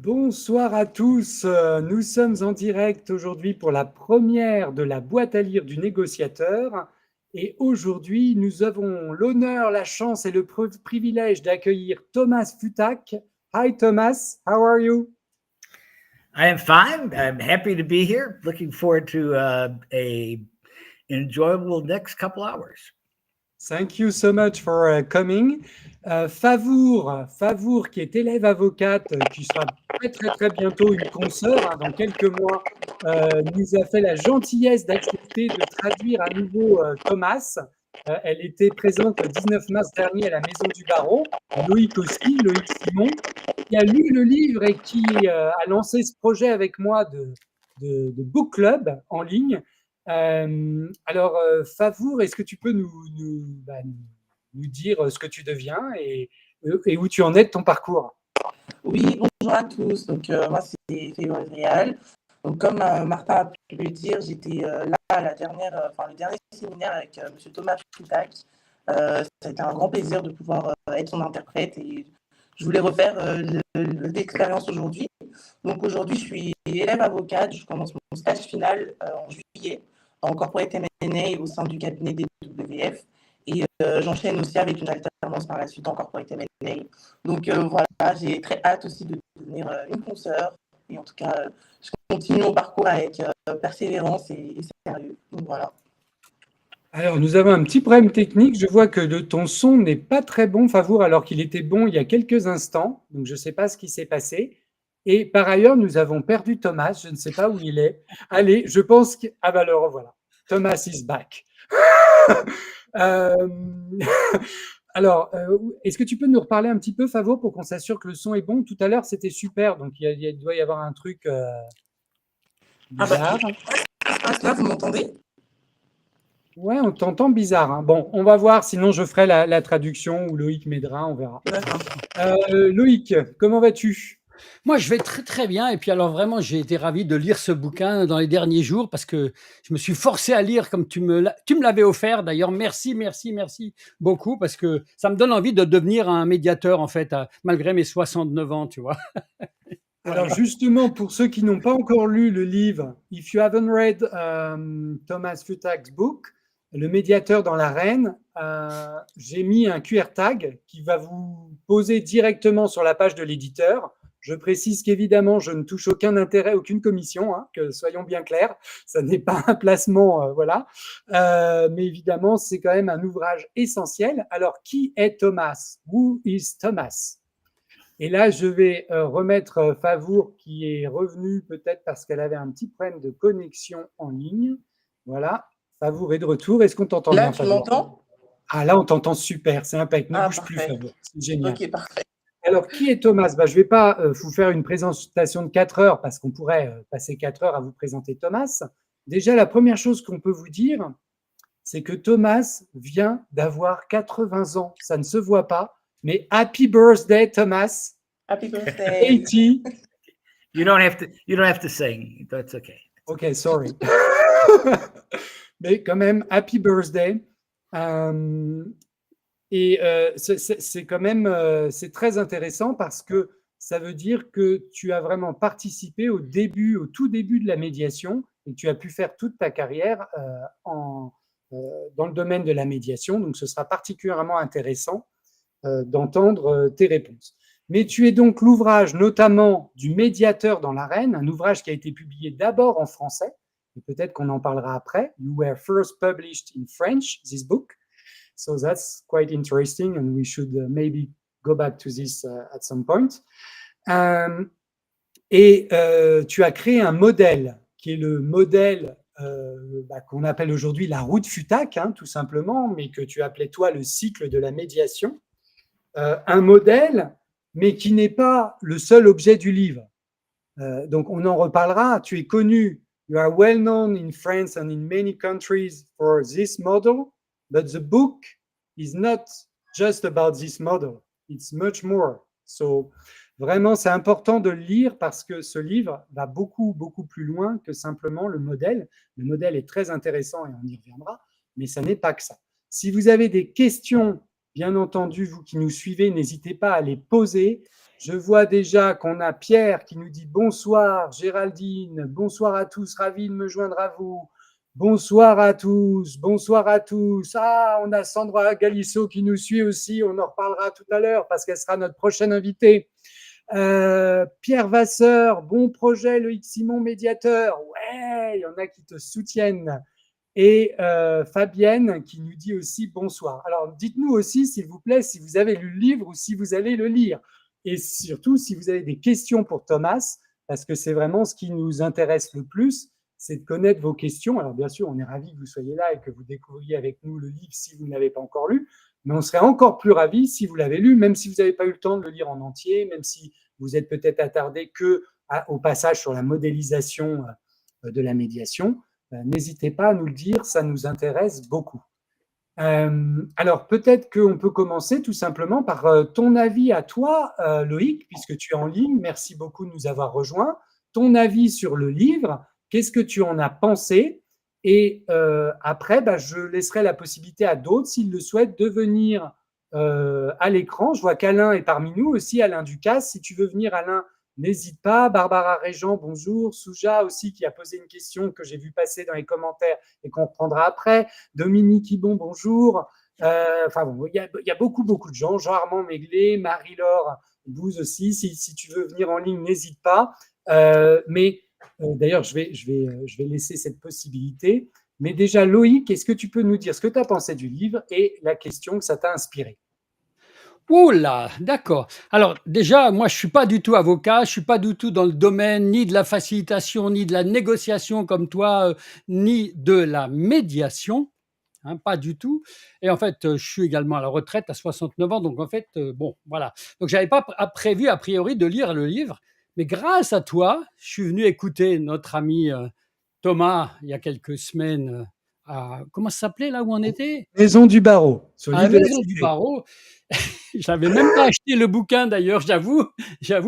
Bonsoir à tous, nous sommes en direct aujourd'hui pour la première de la boîte à lire du négociateur et aujourd'hui nous avons l'honneur, la chance et le privilège d'accueillir Thomas Futak. Hi Thomas, how are you? I am fine. I'm happy to be here. Looking forward to a enjoyable next couple hours. Thank you so much for coming. Favour, qui est élève avocate, qui sera très bientôt une consoeur, dans quelques mois, nous a fait la gentillesse d'accepter de traduire à nouveau Thomas. Elle était présente le 19 mars dernier à la Maison du Barreau. Loïc aussi, Loïc Simon, qui a lu le livre et qui a lancé ce projet avec moi de book club en ligne. Alors, Favour, est-ce que tu peux nous dire ce que tu deviens et où tu en es de ton parcours? Oui, bonjour à tous. Donc, moi, c'est Février. Donc, comme Martin a pu le dire, j'étais là à le dernier séminaire avec M. Thomas Futak. Ça a été un grand plaisir de pouvoir être son interprète et je voulais refaire l'expérience aujourd'hui. Donc, aujourd'hui, je suis élève avocate. Je commence mon stage final en juillet en corporate M&A au sein du cabinet des WF. Et j'enchaîne aussi avec une alternance par la suite en corporate M&A. Donc voilà, j'ai très hâte aussi de devenir une consoeur. Et en tout cas, je continue mon parcours avec persévérance et sérieux. Donc voilà. Alors, nous avons un petit problème technique. Je vois que ton son n'est pas très bon, Favour, alors qu'il était bon il y a quelques instants. Donc, je ne sais pas ce qui s'est passé. Et par ailleurs, nous avons perdu Thomas. Je ne sais pas où il est. Allez, je pense que… Ah ben le revoilà. Thomas is back. Alors, est-ce que tu peux nous reparler un petit peu, Favour, pour qu'on s'assure que le son est bon? Tout à l'heure, c'était super. Donc, il doit y avoir un truc bizarre. Là, vous m'entendez? Ouais, on t'entend bizarre, hein. Bon, on va voir, sinon je ferai la traduction ou Loïc m'aidera, on verra. Loïc, comment vas-tu? Moi, je vais très bien. Et puis alors vraiment, j'ai été ravi de lire ce bouquin dans les derniers jours parce que je me suis forcé à lire comme tu me l'avais offert. D'ailleurs, merci beaucoup parce que ça me donne envie de devenir un médiateur en fait, malgré mes 69 ans, tu vois. Alors justement, pour ceux qui n'ont pas encore lu le livre, if you haven't read Thomas Futak's book, Le médiateur dans l'arène, j'ai mis un QR tag qui va vous poser directement sur la page de l'éditeur. Je précise qu'évidemment, je ne touche aucun intérêt, aucune commission, hein, que soyons bien clairs, ça n'est pas un placement, voilà. Mais évidemment, c'est quand même un ouvrage essentiel. Alors, qui est Thomas? Who is Thomas? Et là, je vais remettre Favour qui est revenu peut-être parce qu'elle avait un petit problème de connexion en ligne. Voilà, Favour est de retour. Est-ce qu'on t'entend bien, Là, tu m'entends? Ah, là, on t'entend super, c'est impeccable. Ne bouge parfait. plus, Favour, c'est génial. Ok, parfait. Alors, qui est Thomas? Je ne vais pas vous faire une présentation de 4 heures parce qu'on pourrait passer 4 heures à vous présenter Thomas. Déjà, la première chose qu'on peut vous dire, c'est que Thomas vient d'avoir 80 ans. Ça ne se voit pas, mais happy birthday, Thomas. Happy birthday. 80. You don't have to sing. That's okay. Ok, sorry. Mais quand même, happy birthday. C'est quand même c'est très intéressant parce que ça veut dire que tu as vraiment participé au tout début de la médiation et tu as pu faire toute ta carrière dans le domaine de la médiation. Donc, ce sera particulièrement intéressant d'entendre tes réponses. Mais tu es donc l'ouvrage notamment du médiateur dans l'arène, un ouvrage qui a été publié d'abord en français, et peut-être qu'on en parlera après. You were first published in French, this book. So that's quite interesting, and we should maybe go back to this at some point. Tu as créé un modèle, qui est le modèle qu'on appelle aujourd'hui la roue de Fiutak, hein, tout simplement, mais que tu appelais toi le cycle de la médiation. Un modèle, mais qui n'est pas le seul objet du livre. Donc, on en reparlera. Tu es connu, you are well known in France and in many countries for this model, but the book is not just about this model. It's much more. So, vraiment, c'est important de le lire parce que ce livre va beaucoup plus loin que simplement le modèle. Le modèle est très intéressant et on y reviendra, mais ça n'est pas que ça. Si vous avez des questions, bien entendu, vous qui nous suivez, n'hésitez pas à les poser. Je vois déjà qu'on a Pierre qui nous dit bonsoir, Géraldine, bonsoir à tous, ravi de me joindre à vous. Bonsoir à tous, bonsoir à tous. Ah, on a Sandra Galisso qui nous suit aussi, on en reparlera tout à l'heure parce qu'elle sera notre prochaine invitée. Pierre Vasseur, bon projet, Loïc Simon, médiateur. Ouais, il y en a qui te soutiennent. Et Fabienne qui nous dit aussi bonsoir. Alors, dites-nous aussi, s'il vous plaît, si vous avez lu le livre ou si vous allez le lire. Et surtout, si vous avez des questions pour Thomas, parce que c'est vraiment ce qui nous intéresse le plus, c'est de connaître vos questions. Alors, bien sûr, on est ravis que vous soyez là et que vous découvriez avec nous le livre si vous ne l'avez pas encore lu, mais on serait encore plus ravis si vous l'avez lu, même si vous n'avez pas eu le temps de le lire en entier, même si vous êtes peut-être attardé qu'au passage sur la modélisation de la médiation. N'hésitez pas à nous le dire, ça nous intéresse beaucoup. Alors, peut-être qu'on peut commencer tout simplement par ton avis à toi, Loïc, puisque tu es en ligne. Merci beaucoup de nous avoir rejoints. Ton avis sur le livre, qu'est-ce que tu en as pensé? Et après, je laisserai la possibilité à d'autres, s'ils le souhaitent, de venir à l'écran. Je vois qu'Alain est parmi nous aussi, Alain Ducasse. Si tu veux venir, Alain, n'hésite pas. Barbara Régent, bonjour. Souja aussi, qui a posé une question que j'ai vu passer dans les commentaires et qu'on reprendra après. Dominique Ibon, bonjour. Enfin bon, il y a beaucoup de gens. Jean-Armand Méglé, Marie-Laure Bouze aussi. Si tu veux venir en ligne, n'hésite pas. D'ailleurs, je vais laisser cette possibilité. Mais déjà, Loïc, est-ce que tu peux nous dire ce que tu as pensé du livre et la question que ça t'a inspiré? Oula, d'accord. Alors déjà, moi, je suis pas du tout avocat, je suis pas du tout dans le domaine ni de la facilitation, ni de la négociation comme toi, ni de la médiation, hein, pas du tout. Et en fait, je suis également à la retraite à 69 ans, donc en fait, bon, voilà. Donc j'avais pas prévu a priori de lire le livre, mais grâce à toi, je suis venu écouter notre ami Thomas il y a quelques semaines. Comment ça s'appelait là où on était? Maison du Barreau, sur À l'île la de la Maison du Cité. Barreau. J'avais même pas acheté le bouquin d'ailleurs, j'avoue,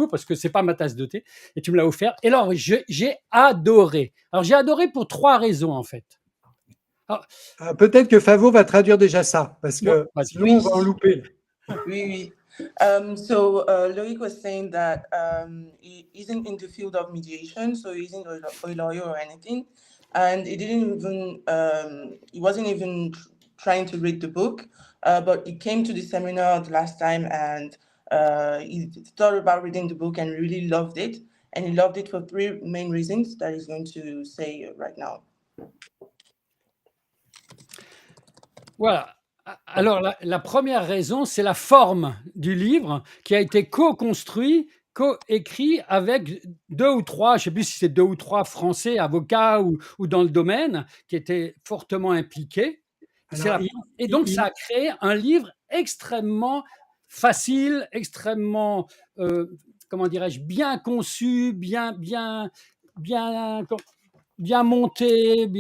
parce que c'est pas ma tasse de thé. Et tu me l'as offert. Et alors, j'ai adoré. Alors, j'ai adoré pour 3 raisons, en fait. Alors, Peut-être que Favo va traduire déjà ça, parce que vas-y. sinon, on va en louper. Oui. So Loic was saying that he isn't in the field of mediation, so he isn't a lawyer or anything, and he wasn't even trying to read the book, but he came to the seminar the last time and he thought about reading the book and really loved it, and he loved it for 3 main reasons that he's going to say right now. Voilà. Alors, la première raison, c'est la forme du livre qui a été co-construit, co-écrit avec 2 ou 3, je ne sais plus si c'est 2 ou 3 Français, avocats ou dans le domaine, qui étaient fortement impliqués. Alors, Et donc, ça a créé un livre extrêmement facile, extrêmement, comment dirais-je, bien conçu, bien monté,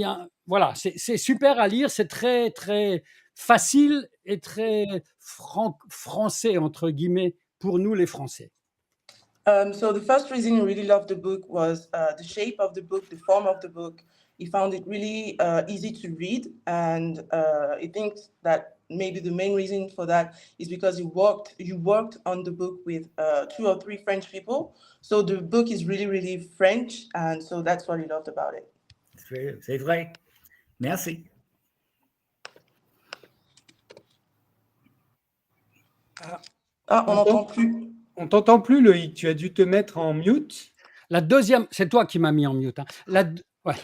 voilà, c'est super à lire, c'est très, très facile et très français, entre guillemets, pour nous les Français. So the first reason he really loved the book was the shape of the book, the form of the book. He found it really easy to read, and he thinks that maybe the main reason for that is because you worked on the book with 2 or 3 French people. So the book is really, really French, and so that's what he loved about it. C'est vrai. Merci. On n'entend plus. On t'entend plus, Loïc. Tu as dû te mettre en mute. La deuxième, c'est toi qui m'as mis en mute. Hein. Ouais,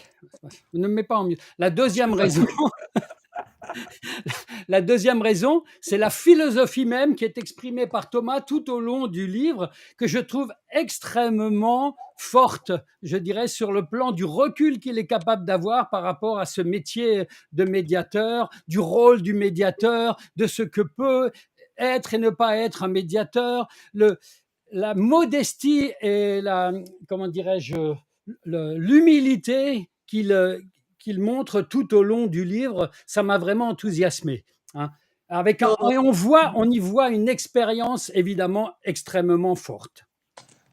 ne me mets pas en mute. La deuxième raison, c'est la philosophie même qui est exprimée par Thomas tout au long du livre, que je trouve extrêmement forte, je dirais, sur le plan du recul qu'il est capable d'avoir par rapport à ce métier de médiateur, du rôle du médiateur, de ce que peut être et ne pas être un médiateur, la modestie et comment dirais-je, l'humilité qu'il montre tout au long du livre, ça m'a vraiment enthousiasmé. Hein. Et on y voit une expérience évidemment extrêmement forte.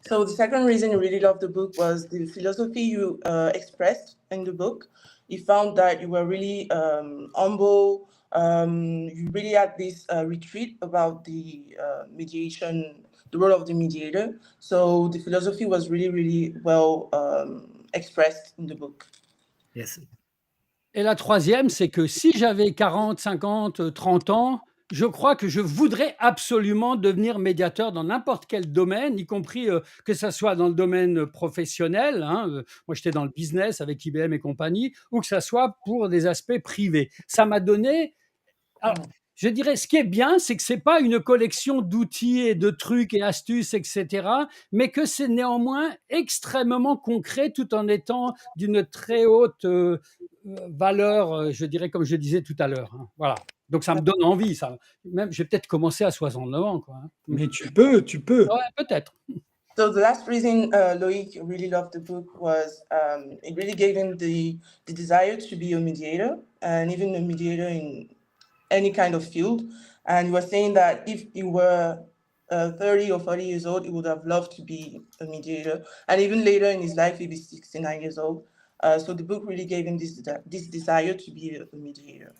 So the second reason he really loved the book was the philosophy you expressed in the book. He found that you were really humble. You really had this retreat about the mediation the role of the mediator. So the philosophy was really, really well expressed in the book. Yes. Et la troisième, c'est que si j'avais 40, 50, 30 ans, je crois que je voudrais absolument devenir médiateur dans n'importe quel domaine, y compris que ça soit dans le domaine professionnel, hein, moi j'étais dans le business avec IBM et compagnie, ou que ça soit pour des aspects privés. Ça m'a donné... Alors, je dirais, ce qui est bien, c'est que c'est pas une collection d'outils et de trucs et astuces, etc., mais que c'est néanmoins extrêmement concret tout en étant d'une très haute valeur, je dirais, comme je disais tout à l'heure. Hein. Voilà. Donc, ça me donne envie. Ça. Même, je vais peut-être commencer à 69 ans. Quoi, hein. Mais tu peux. Ouais, peut-être. So the last reason Loïc really loved the book was it really gave him the desire to be a mediator, and even a mediator in any kind of field. And he was saying that if he were 30 or 40 years old, he would have loved to be a mediator. And even later in his life, he'd be 69 years old. So the book really gave him this desire to be a mediator.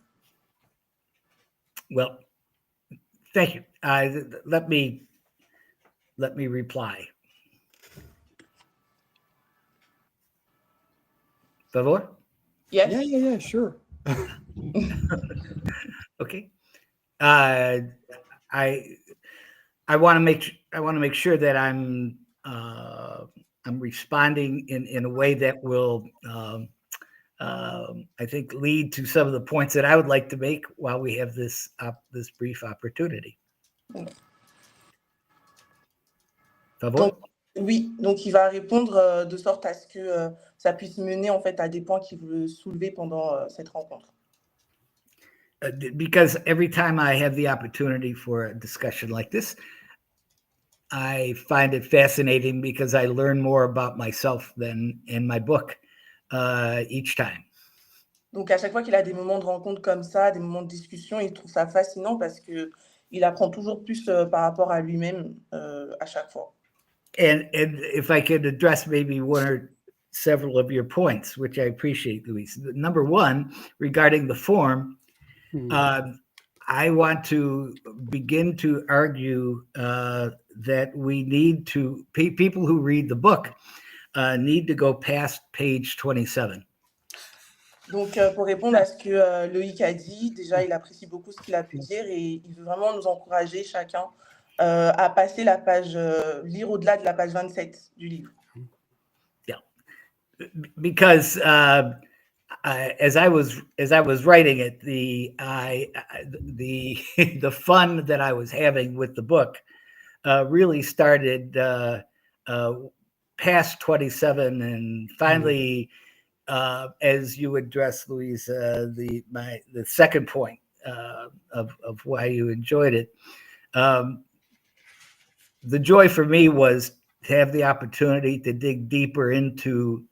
Well, thank you. Let me reply. Favor? Yes? Yeah, sure. Okay. I want to make sure that I'm responding in a way that will I think lead to some of the points that I would like to make while we have this brief opportunity. Favor? Oui, donc il va répondre de sorte à ce que ça puisse mener en fait à des points qu'il veut soulever pendant cette rencontre. Because every time I have the opportunity for a discussion like this, I find it fascinating because I learn more about myself than in my book each time. Donc à chaque fois qu'il a des moments de rencontre comme ça, des moments de discussion, il trouve ça fascinant parce que il apprend toujours plus par rapport à lui-même à chaque fois. And if I could address maybe one or several of your points, which I appreciate, Louise. Number one, regarding the form, I want to begin to argue that we need to, people who read the book need to go past page 27. Donc, pour répondre à ce que Loïc a dit, déjà, il apprécie beaucoup ce qu'il a pu dire et il veut vraiment nous encourager chacun à passer la page, lire au-delà de la page 27 du livre. Yeah, because as I was writing it, the fun that I was having with the book really started past 27, and finally, as you addressed, Louise, the second point of why you enjoyed it. The joy for me was to have the opportunity to dig deeper into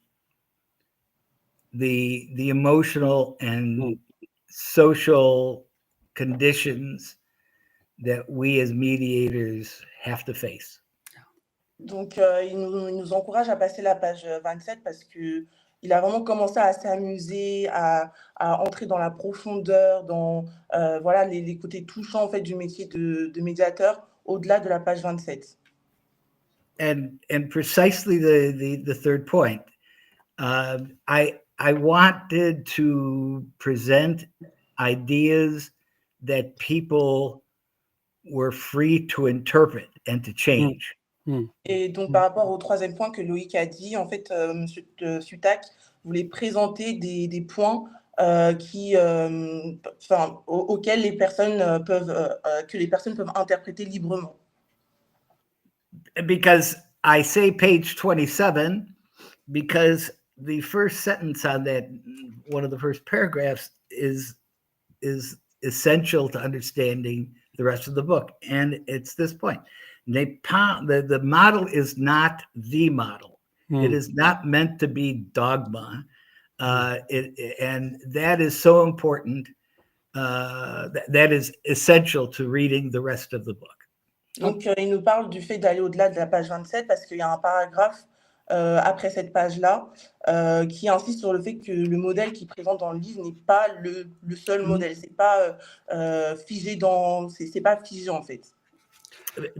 the emotional and social conditions that we as mediators have to face. Donc, il nous encourage à passer la page 27 parce que il a vraiment commencé à s'amuser, à entrer dans la profondeur, dans voilà, les côtés touchants en fait, du métier de médiateur au-delà de la page 27. And precisely the third point, I wanted to present ideas that people were free to interpret and to change. Et donc, par rapport au troisième point que Loïc a dit, en fait, Monsieur Fiutak voulait présenter des points auxquels les personnes peuvent interpréter librement. Because I say page 27, because the first sentence on that, one of the first paragraphs, is essential to understanding the rest of the book, and it's this point. The model is not the model. It is not meant to be dogma, and that is so important. That is essential to reading the rest of the book. Donc, il nous parle du fait d'aller au-delà de la page 27 parce qu'il y a un paragraphe après cette page-là qui insiste sur le fait que le modèle qu'il présente dans le livre n'est pas le seul modèle. C'est pas figé c'est pas figé en fait.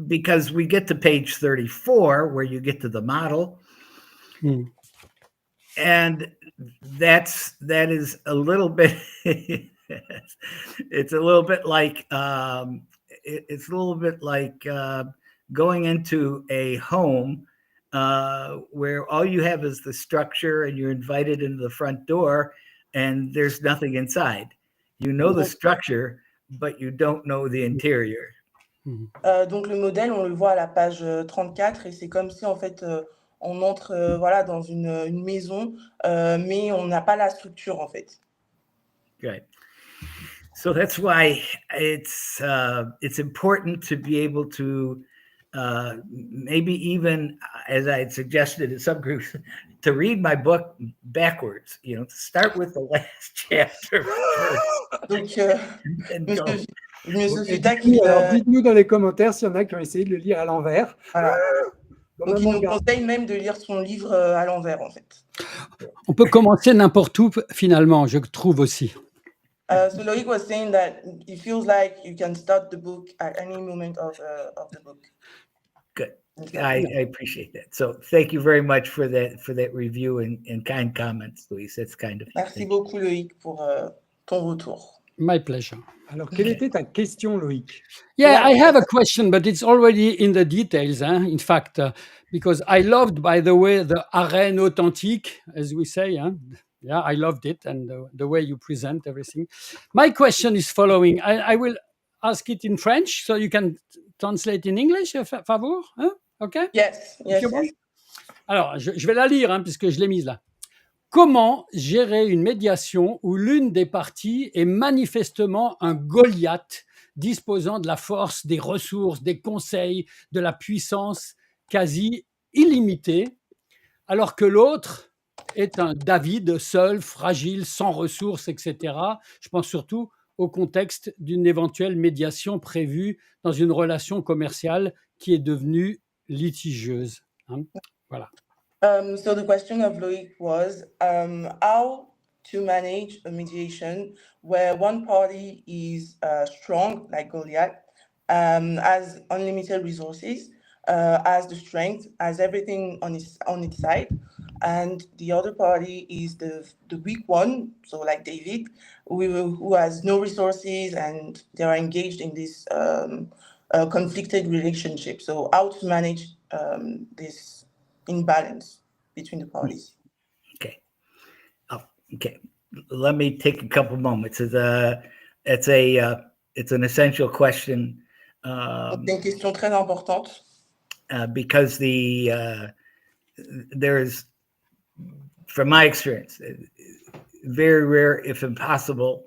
Because we get to page 34, where you get to the model. And that is a little bit, it's a little bit like, going into a home where all you have is the structure and you're invited into the front door and there's nothing inside. You know the structure, but you don't know the interior. Donc le modèle, on le voit à la page 34 et c'est comme si en fait on entre voilà, dans une maison, mais on n'a pas la structure en fait. Right. So that's why it's important to be able to maybe even, as I had suggested in some groups, to read my book backwards. You know, to start with the last chapter first. Donc and go. Monsieur Et Fiutak, du coup, alors, dites-nous dans les commentaires s'il y en a qui ont essayé de le lire à l'envers. voilà. Comme Donc un il nous manga. conseille même de lire son livre à l'envers en fait. On peut commencer n'importe où, finalement, je trouve aussi. So Loïc was saying that it feels like you can start the book at any moment of the book. Good. I appreciate that. So thank you very much for that review and kind comments, Louise. That's kind of. Merci beaucoup Loïc pour ton retour. My pleasure. Alors, quelle était ta question, Loïc? Yeah, I have a question, but it's already in the details, in fact, because I loved, by the way, the arène authentique, as we say. Yeah, I loved it, and the way you present everything. My question is following. I will ask it in French, so you can translate in English, favor? OK? Yes. Alors, je vais la lire, puisque je l'ai mise là. Comment gérer une médiation où l'une des parties est manifestement un Goliath disposant de la force, des ressources, des conseils, de la puissance quasi illimitée, alors que l'autre est un David seul, fragile, sans ressources, etc. Je pense surtout au contexte d'une éventuelle médiation prévue dans une relation commerciale qui est devenue litigieuse. Voilà. So the question of Loïc was how to manage a mediation where one party is strong, like Goliath, has unlimited resources, has the strength, has everything on its side, and the other party is the weak one, so like David, who has no resources and they are engaged in this conflicted relationship. So how to manage this imbalance between the parties. Okay. Okay. Let me take a couple moments. It's an essential question. C'est une question très importante. Because there's, from my experience, very rare, if impossible,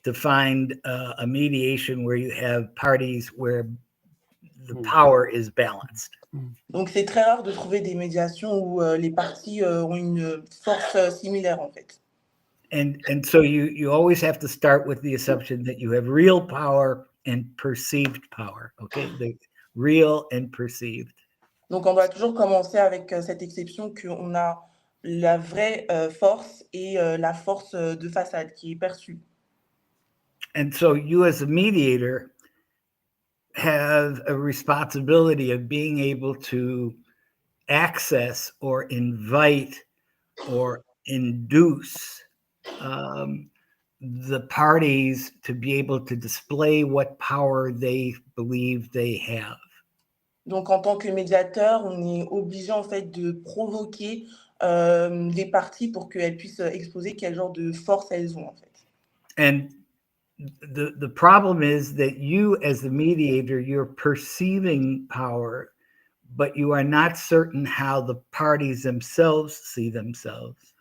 to find a mediation where you have parties where the power is balanced. Donc c'est très rare de trouver des médiations où les parties ont une force similaire en fait. And so you always have to start with the assumption that you have real power and perceived power. Okay, the real and perceived. Donc on doit toujours commencer avec cette exception qu'on a la vraie force et la force de façade qui est perçue. And so you as a mediator have a responsibility of being able to access or invite or induce the parties to be able to display what power they believe they have. Donc en tant que médiateur, on est obligé en fait de provoquer les parties pour qu'elles puissent exposer quel genre de force elles ont en fait. And the problem is that you as the mediator, you're perceiving power, but you are not certain how the parties themselves see themselves.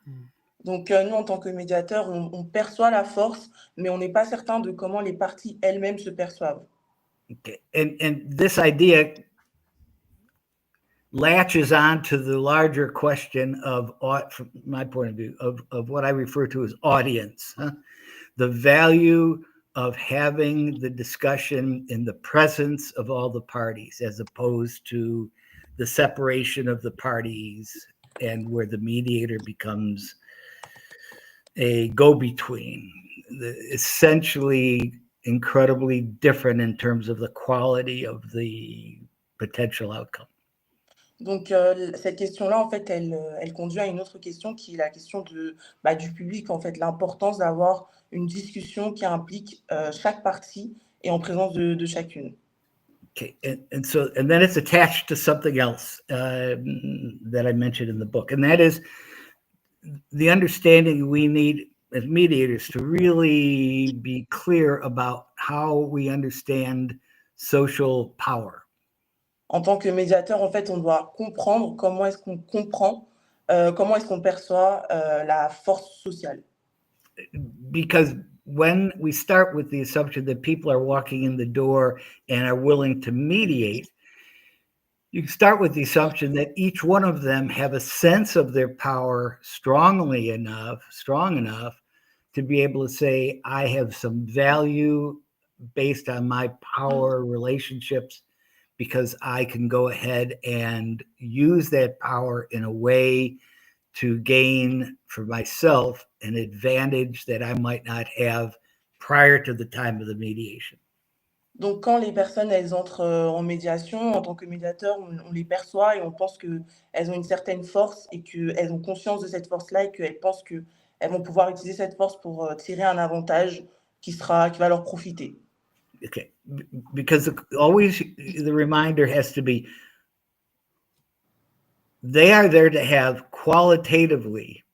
Donc nous, en tant que médiateur, on perçoit la force, mais on n'est pas certain de comment les parties elles-mêmes se perçoivent. Okay. And this idea latches on to the larger question of, from my point of view, of what I refer to as audience. The value of having the discussion in the presence of all the parties, as opposed to the separation of the parties and where the mediator becomes a go-between. Essentially, incredibly different in terms of the quality of the potential outcome. Donc, cette question-là, en fait, elle conduit à une autre question qui est la question du public, en fait, l'importance d'avoir une discussion qui implique chaque partie et en présence de chacune. Okay, and then it's attached to something else that I mentioned in the book, and that is the understanding we need as mediators to really be clear about how we understand social power. En tant que médiateur, en fait, on doit comprendre comment est-ce qu'on comprend, comment est-ce qu'on perçoit la force sociale. Because when we start with the assumption that people are walking in the door and are willing to mediate, you start with the assumption that each one of them have a sense of their power strong enough to be able to say, I have some value based on my power relationships, because I can go ahead and use that power in a way to gain for myself an advantage that I might not have prior to the time of the mediation. Donc, quand les personnes, elles entrent en médiation, en tant que médiateur, on les perçoit et on pense qu'elles ont une certaine force et qu'elles ont conscience de cette force-là et qu'elles pensent qu'elles vont pouvoir utiliser cette force pour tirer un avantage qui va leur profiter. Okay, because always the reminder has to be, they are there to have qualitatively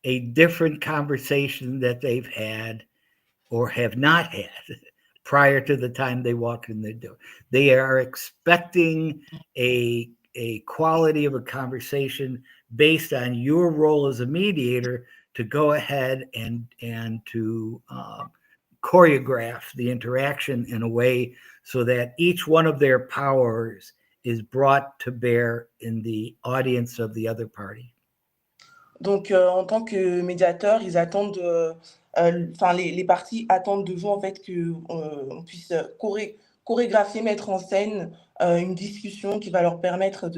a different conversation that they've had or have not had prior to the time they walk in the door. They are expecting a quality of a conversation based on your role as a mediator to go ahead and to choreograph the interaction in a way so that each one of their powers is brought to bear in the audience of the other party. Donc, en tant que médiateur, ils attendent, les parties attendent de vous en fait qu'on puisse chorégraphier, mettre en scène une discussion qui va leur permettre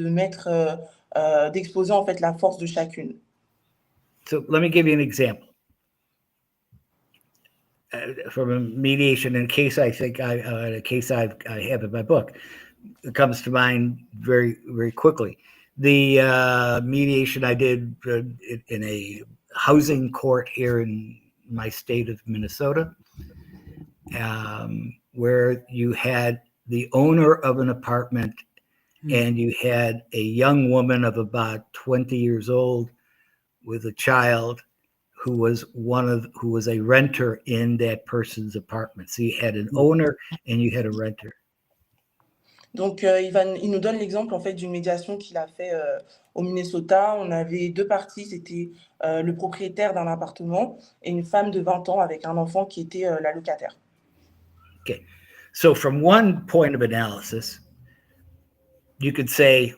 d'exposer en fait la force de chacune. So let me give you an example. From a mediation in a case I think I have in my book, it comes to mind very, very quickly. The mediation I did in a housing court here in my state of Minnesota, where you had the owner of an apartment and you had a young woman of about 20 years old with a child who was a renter in that person's apartment. So you had an owner and you had a renter. Donc, il nous donne l'exemple en fait d'une médiation qu'il a fait au Minnesota. On avait deux parties, c'était le propriétaire d'un appartement et une femme de 20 ans avec un enfant qui était la locataire. Okay, so from one point of analysis, you could say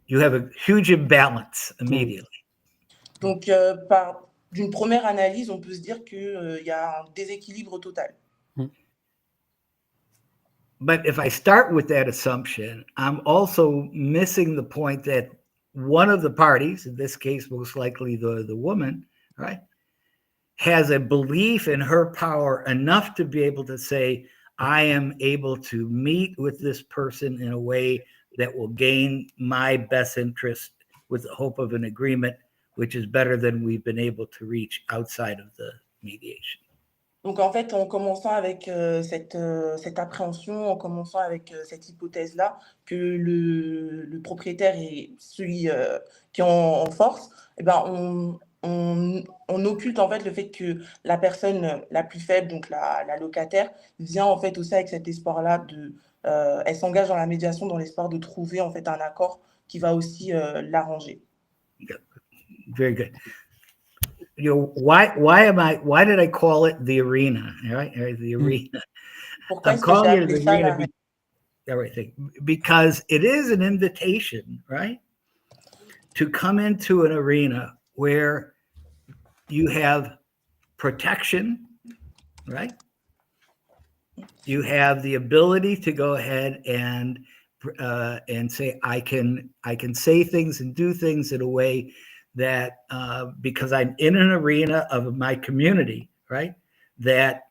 you have a huge imbalance immediately. Donc, d'une première analyse, on peut se dire qu'il y a un déséquilibre total. But if I start with that assumption, I'm also missing the point that one of the parties, in this case, most likely the woman, right, has a belief in her power enough to be able to say, I am able to meet with this person in a way that will gain my best interest with the hope of an agreement, which is better than we've been able to reach outside of the mediation. Donc, en fait, en commençant avec cette appréhension, en commençant avec cette hypothèse-là, que le propriétaire est celui qui est en force, eh ben, on occulte en fait le fait que la personne la plus faible, donc la locataire, vient en fait aussi avec cet espoir-là elle s'engage dans la médiation dans l'espoir de trouver en fait un accord qui va aussi l'arranger. Very good. You know, why did I call it the arena? Right? The arena. Pourquoi I'm est-ce que j'ai calling it appelé the ça arena everything because it is an invitation, right? To come into an arena where you have protection, right? You have the ability to go ahead and say, I can say things and do things in a way that because I'm in an arena of my community, right? That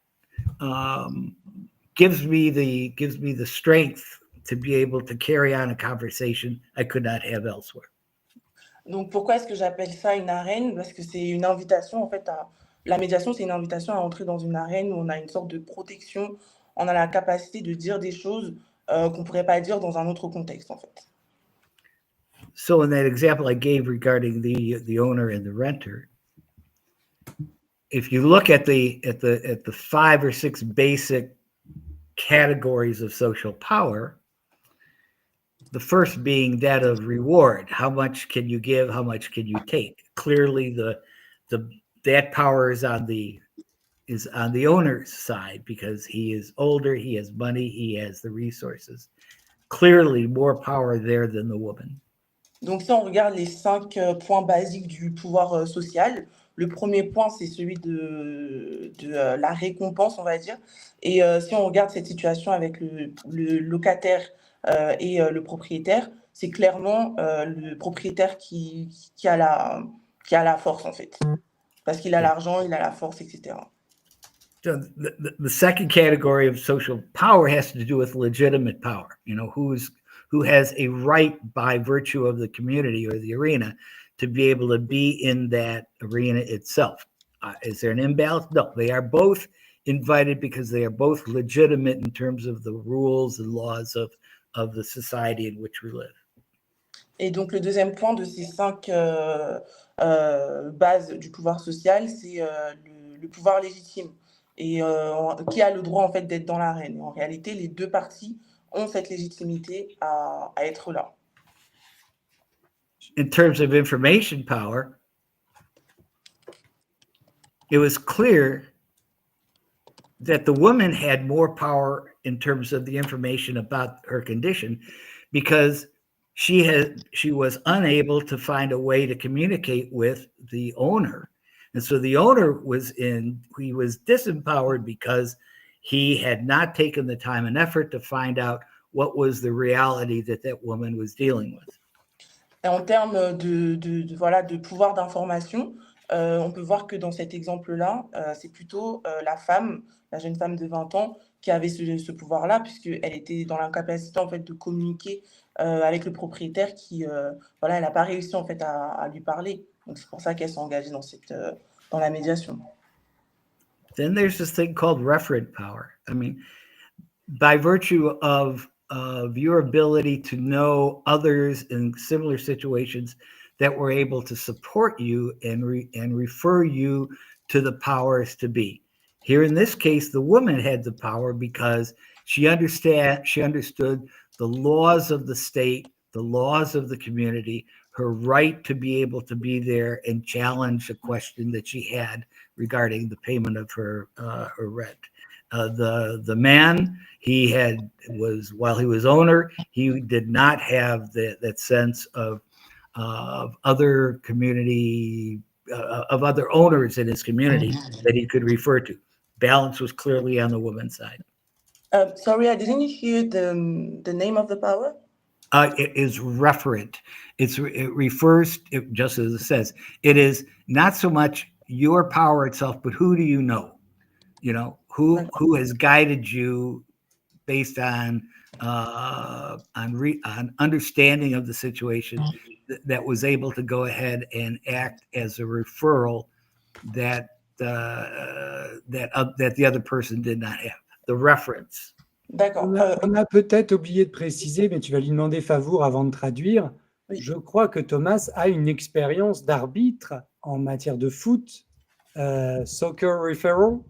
gives me the strength to be able to carry on a conversation I could not have elsewhere. Donc, pourquoi est-ce que j'appelle ça une arène? Parce que c'est une invitation, en fait, la médiation, c'est une invitation à entrer dans une arène où on a une sorte de protection, on a la capacité de dire des choses qu'on ne pourrait pas dire dans un autre contexte, en fait. So in that example I gave regarding the owner and the renter, if you look at the 5 or 6 basic categories of social power, the first being that of reward. How much can you give? How much can you take? Clearly, that power is on the owner's side because he is older, he has money, he has the resources. Clearly, more power there than the woman. Donc, si on regarde les 5 points basiques du pouvoir social, le premier point, c'est celui de la récompense, on va dire. Et si on regarde cette situation avec le locataire et le propriétaire, c'est clairement le propriétaire qui a la force, en fait. Parce qu'il a l'argent, il a la force, etc. So the second category of social power has to do with legitimate power. You know, who has a right by virtue of the community or the arena to be able to be in that arena itself. Is there an imbalance? No, they are both invited because they are both legitimate in terms of the rules and laws of the society in which we live. Et donc, le deuxième point de ces 5 bases du pouvoir social, c'est le pouvoir légitime et qui a le droit, en fait, d'être dans l'arène. En réalité, les 2 parties ont cette légitimité à être là. In terms of information power, it was clear that the woman had more power in terms of the information about her condition because she was unable to find a way to communicate with the owner. And so the owner he was disempowered because he had not taken the time and effort to find out what was the reality that woman was dealing with. Et en termes de pouvoir d'information, on peut voir que dans cet exemple-là, c'est plutôt la femme, la jeune femme de 20 ans, qui avait ce pouvoir-là, puisqu'elle était dans l'incapacité, en fait, de communiquer avec le propriétaire qui, elle n'a pas réussi, en fait, à lui parler. Donc, c'est pour ça qu'elle s'est engagée dans la médiation. Then there's this thing called referent power. I mean, by virtue of your ability to know others in similar situations that were able to support you and refer you to the powers to be. Here in this case, the woman had the power because she understood the laws of the state, the laws of the community, her right to be able to be there and challenge a question that she had regarding the payment of her rent. The man, while he was owner, he did not have that sense of other community, of other owners in his community that he could refer to. Balance was clearly on the woman's side. Sorry, I didn't hear the name of the power. It is referent. It refers, just as it says, it is not so much your power itself, but who do you know? You know, who has guided you based on understanding of the situation that was able to go ahead and act as a referral that the other person did not have. The reference. D'accord. On a peut-être oublié de préciser, mais tu vas lui demander Favour avant de traduire. Oui. Je crois que Thomas a une expérience d'arbitre en matière de foot, soccer referral.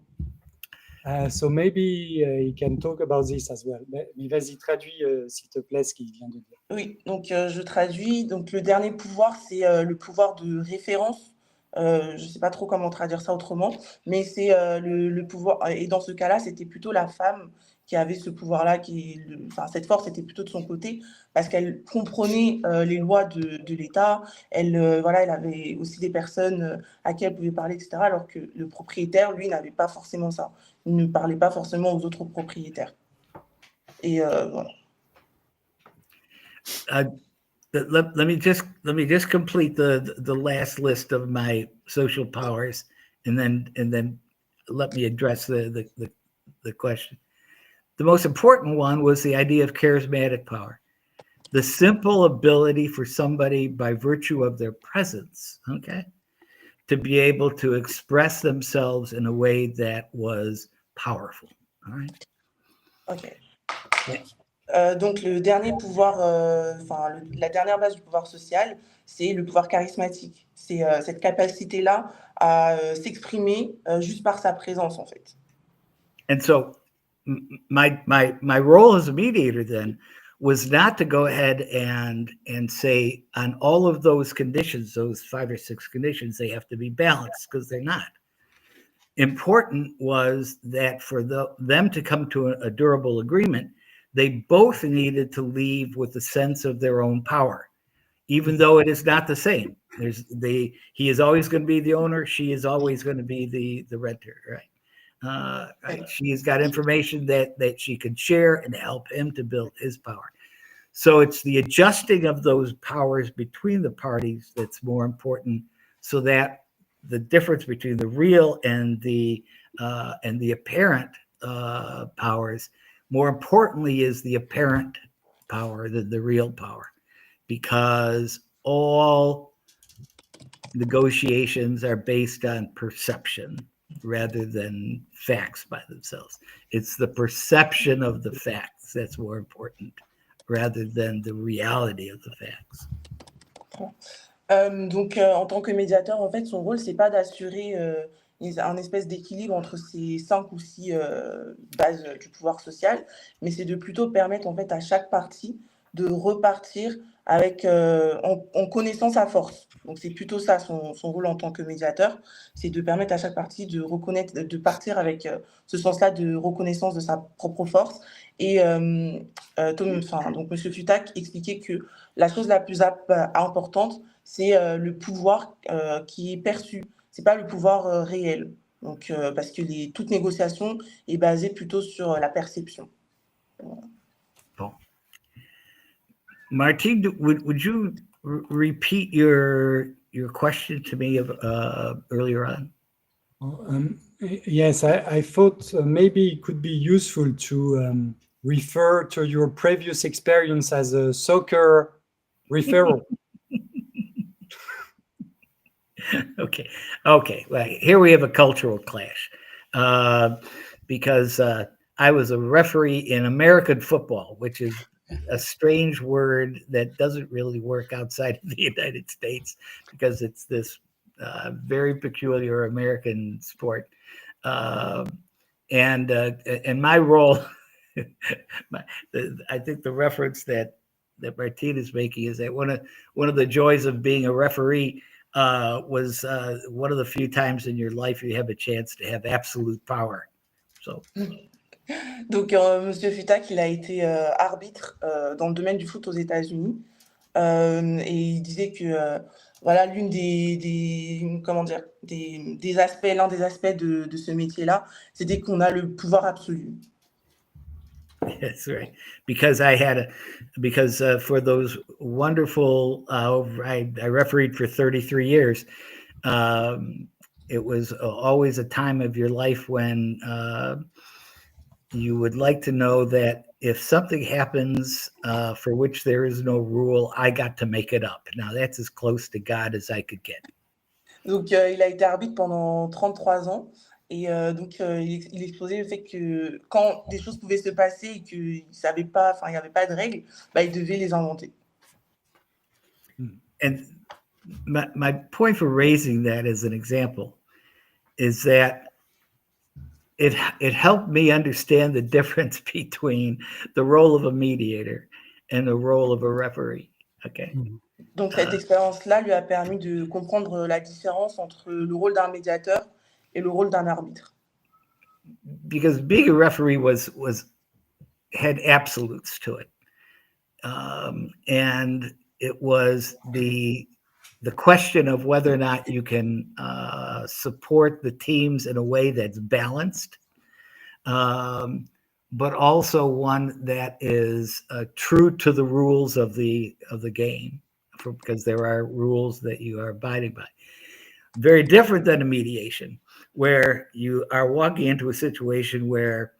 So maybe he can talk about this as well. Mais vas-y, traduis s'il te plaît ce qu'il vient de dire. Oui, donc je traduis. Donc le dernier pouvoir, c'est le pouvoir de référence. Je ne sais pas trop comment traduire ça autrement, mais c'est le pouvoir. Et dans ce cas-là, c'était plutôt la femme qui avait ce pouvoir-là, cette force était plutôt de son côté, parce qu'elle comprenait les lois de l'État. Elle avait aussi des personnes à qui elle pouvait parler, etc. Alors que le propriétaire, lui, n'avait pas forcément ça. Il ne parlait pas forcément aux autres propriétaires. Et voilà. Let me just complete the last list of my social powers, and then let me address the question. the most important one was the idea of charismatic power, the simple ability for somebody by virtue of their presence, okay, to be able to express themselves in a way that was powerful. All right. Ok. Donc le dernier pouvoir, la dernière base du pouvoir social, c'est le pouvoir charismatique. C'est cette capacité-là à s'exprimer juste par sa présence, en fait. And so my role as a mediator then was not to go ahead and say on all of those conditions, those 5 or 6 conditions, they have to be balanced, because they're not. Important was that for them to come to a durable agreement, they both needed to leave with a sense of their own power, even though it is not the same. He is always going to be the owner. She is always going to be the renter, right? Right. She's got information that she can share and help him to build his power. So it's the adjusting of those powers between the parties that's more important, so that the difference between the real and the apparent powers, more importantly, is the apparent power, the real power, because all negotiations are based on perception rather than facts by themselves. It's the perception of the facts that's more important rather than the reality of the facts. Donc, en tant que médiateur, en fait, son rôle, c'est pas d'assurer un espèce d'équilibre entre ces 5 ou 6 bases du pouvoir social, mais c'est de plutôt permettre, en fait, à chaque partie de repartir avec, en connaissant sa force. Donc, c'est plutôt ça, son rôle en tant que médiateur, c'est de permettre à chaque partie de reconnaître, de partir avec ce sens-là de reconnaissance de sa propre force. Et donc, M. Fiutak expliquait que la chose la plus importante, c'est le pouvoir qui est perçu, c'est pas le pouvoir réel. Donc, parce que toute négociation est basée plutôt sur la perception. Bon. Martin, would you repeat your question to me earlier on? Yes, I thought maybe it could be useful to refer to your previous experience as a soccer referral. Okay. Well, here we have a cultural clash, because I was a referee in American football, which is a strange word that doesn't really work outside of the United States, because it's this very peculiar American sport. And my role, I think the reference that Martin is making is that one of the joys of being a referee was one of the few times in your life you have a chance to have absolute power. So. Donc, M. Fiutak, il a été arbitre dans le domaine du foot aux États-Unis. Et il disait que voilà, l'un des aspects de ce métier-là, c'était qu'on a le pouvoir absolu. That's right. Because for those wonderful, I refereed for 33 years. It was always a time of your life when you would like to know that if something happens for which there is no rule, I got to make it up. Now that's as close to God as I could get. Donc, il a été arbitre pendant 33 ans. Et donc, il exposait le fait que quand des choses pouvaient se passer et qu'il ne savait pas, il n'y avait pas de règles, il devait les inventer. And my point for raising that as an example is that it helped me understand the difference between the role of a mediator and the role of a referee. Okay. Donc, cette expérience-là lui a permis de comprendre la différence entre le rôle d'un médiateur et le rôle d'un arbitre. Because being a referee had absolutes to it, and it was the question of whether or not you can support the teams in a way that's balanced, but also one that is true to the rules of the game, because there are rules that you are abiding by. Very different than a mediation, where you are walking into a situation where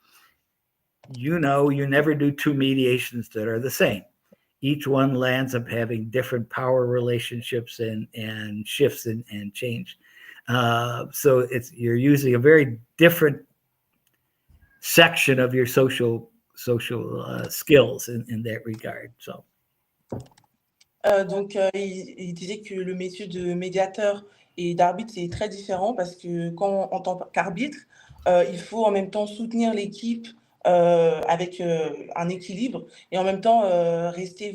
you know, you never do two mediations that are the same. Each one lands up having different power relationships and shifts and change. So you're using a very different section of your social skills in that regard. So. Donc, il disait que le métier de médiateur et d'arbitre, c'est très différent parce que quand en tant qu'arbitre, il faut en même temps soutenir l'équipe avec un équilibre et en même temps respecter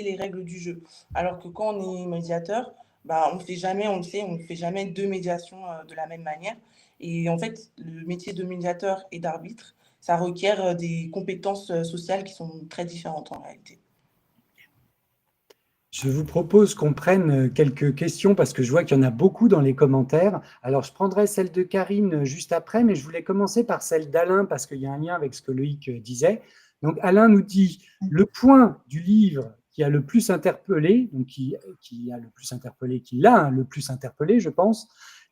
les règles du jeu. Alors que quand on est médiateur, on ne fait jamais, on le sait, on ne fait jamais deux médiations de la même manière. Et en fait, le métier de médiateur et d'arbitre, ça requiert des compétences sociales qui sont très différentes en réalité. Je vous propose qu'on prenne quelques questions parce que je vois qu'il y en a beaucoup dans les commentaires. Alors, je prendrai celle de Karine juste après, mais je voulais commencer par celle d'Alain parce qu'il y a un lien avec ce que Loïc disait. Donc, Alain nous dit « Le point du livre qui a le plus interpellé, donc qui a le plus interpellé, qui l'a le plus interpellé, je pense,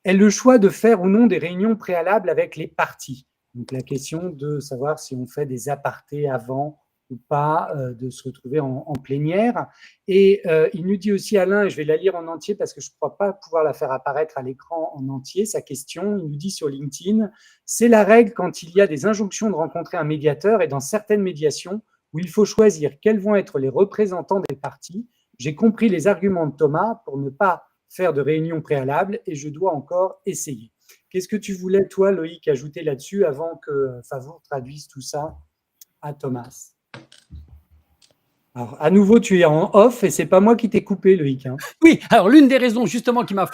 est le choix de faire ou non des réunions préalables avec les parties. » Donc, la question de savoir si on fait des apartés avant ou pas, de se retrouver en plénière. Et il nous dit aussi, Alain, et je vais la lire en entier parce que je ne crois pas pouvoir la faire apparaître à l'écran en entier, sa question, il nous dit sur LinkedIn, c'est la règle quand il y a des injonctions de rencontrer un médiateur et dans certaines médiations où il faut choisir quels vont être les représentants des parties. J'ai compris les arguments de Thomas pour ne pas faire de réunion préalable et je dois encore essayer. Qu'est-ce que tu voulais, toi, Loïc, ajouter là-dessus avant que Favour traduise tout ça à Thomas? Alors, à nouveau, tu es en off et c'est pas moi qui t'ai coupé, Loïc. Hein. Oui, alors l'une des raisons justement qui m'a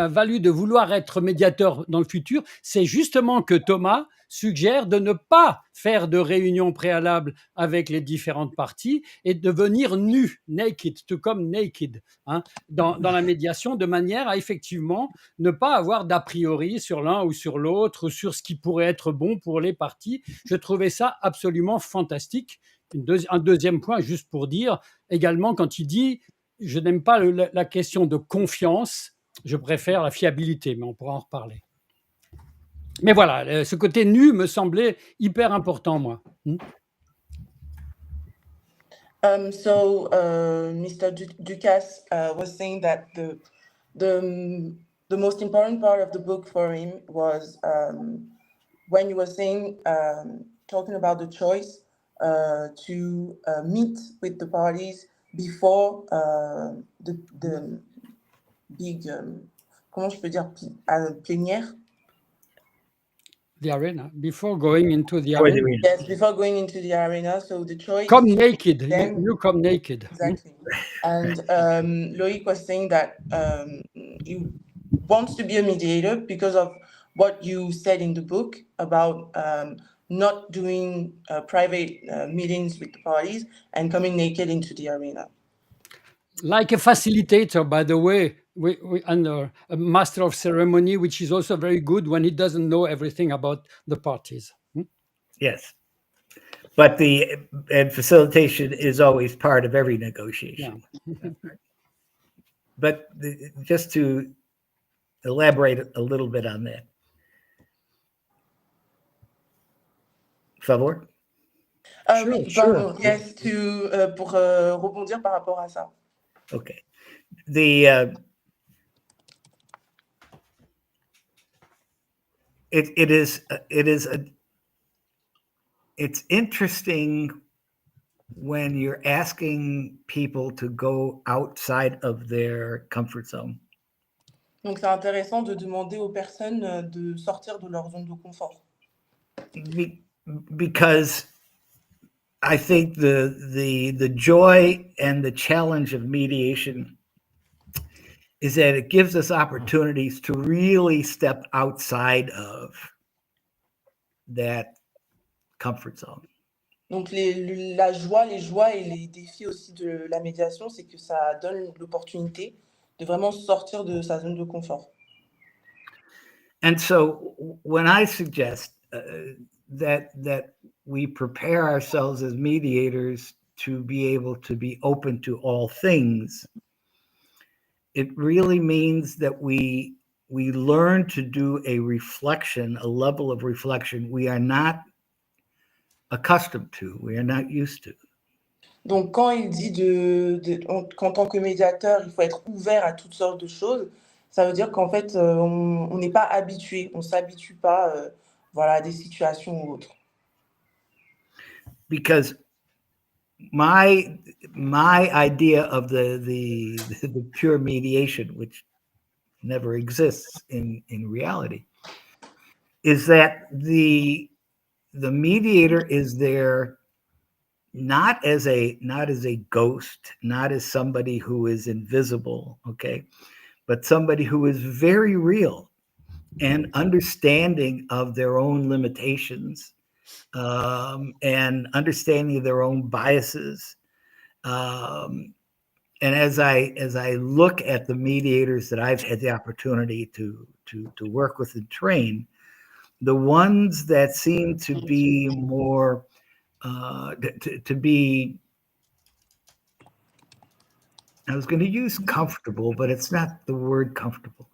valu de vouloir être médiateur dans le futur, c'est justement que Thomas suggère de ne pas faire de réunion préalable avec les différentes parties et de venir nu, naked, tout comme naked, hein, dans la médiation, de manière à effectivement ne pas avoir d'a priori sur l'un ou sur l'autre, sur ce qui pourrait être bon pour les parties. Je trouvais ça absolument fantastique. Un deuxième point, juste pour dire, également, quand il dit « je n'aime pas la question de confiance, je préfère la fiabilité », mais on pourra en reparler. Mais voilà, ce côté nu me semblait hyper important, moi. Mr. Ducasse was saying that the most important part of the book for him was when you were saying, talking about the choice to meet with the parties before the big, comment je peux dire, plénière? The arena, before going into the arena. Yes, before going into the arena. So the choice. Come naked. You come naked. Exactly. And Loïc was saying that he wants to be a mediator because of what you said in the book about not doing private meetings with the parties and coming naked into the arena. Like a facilitator, by the way, under a master of ceremony, which is also very good when he doesn't know everything about the parties. Yes. But facilitation is always part of every negotiation. Yeah. But just to elaborate a little bit on that. Favor? Sure. Yes, pour rebondir par rapport à ça. Okay. It's interesting when you're asking people to go outside of their comfort zone. Donc c'est intéressant de demander aux personnes de sortir de leur zone de confort. Because I think the joy and the challenge of mediation is that it gives us opportunities to really step outside of that comfort zone. Donc la joie, les joies et les défis aussi de la médiation, c'est que ça donne l'opportunité de vraiment sortir de sa zone de confort. And so when I suggest that we prepare ourselves as mediators to be able to be open to all things, it really means that we learn to do a reflection, a level of reflection. We are not accustomed to, we are not used to. Donc, quand il dit qu'en tant que médiateur, il faut être ouvert à toutes sortes de choses, ça veut dire qu'en fait, on n'est pas habitué, on ne s'habitue pas voilà, à des situations ou autres. Because my idea of the pure mediation, which never exists in reality, is that the mediator is there not as a ghost, not as somebody who is invisible, okay, but somebody who is very real and understanding of their own limitations, and understanding of their own biases. And as I look at the mediators that I've had the opportunity to work with and train, the ones that seem to be more to be, I was going to use comfortable, but it's not the word comfortable,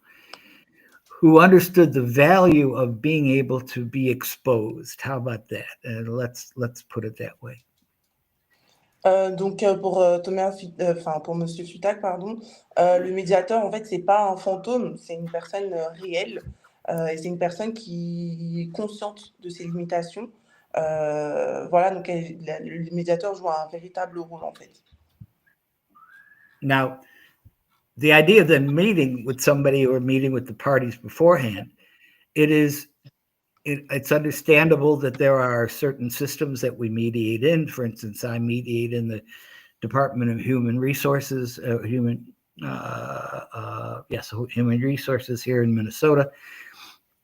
who understood the value of being able to be exposed. How about that? Let's put it that way. Donc pour Monsieur Fiutak, pardon, le médiateur, en fait, c'est pas un fantôme, c'est une personne réelle, et c'est une personne qui est consciente de ses limitations. Voilà, donc le médiateur joue un véritable rôle, en fait. Now, the idea of then meeting with somebody or meeting with the parties beforehand, it's understandable that there are certain systems that we mediate in. For instance, I mediate in the Department of Human Resources, Human Resources here in Minnesota,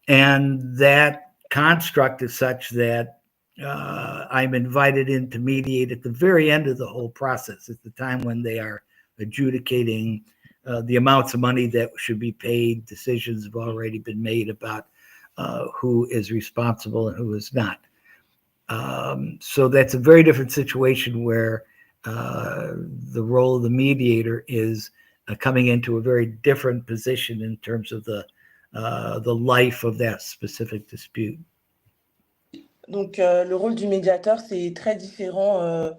and that construct is such that I'm invited in to mediate at the very end of the whole process, at the time when they are adjudicating the amounts of money that should be paid. Decisions have already been made about who is responsible and who is not. So that's a very different situation where the role of the mediator is coming into a very different position in terms of the life of that specific dispute. Donc, le rôle du médiateur, c'est très différent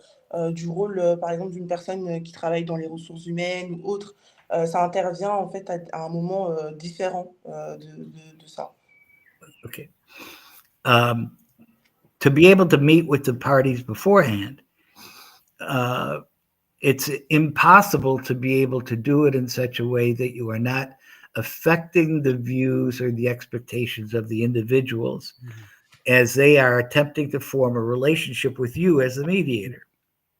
du rôle, par exemple, d'une personne qui travaille dans les ressources humaines ou autre. Ça intervient, en fait, à un moment différent de ça. Okay. To be able to meet with the parties beforehand, it's impossible to be able to do it in such a way that you are not affecting the views or the expectations of the individuals as they are attempting to form a relationship with you as the mediator.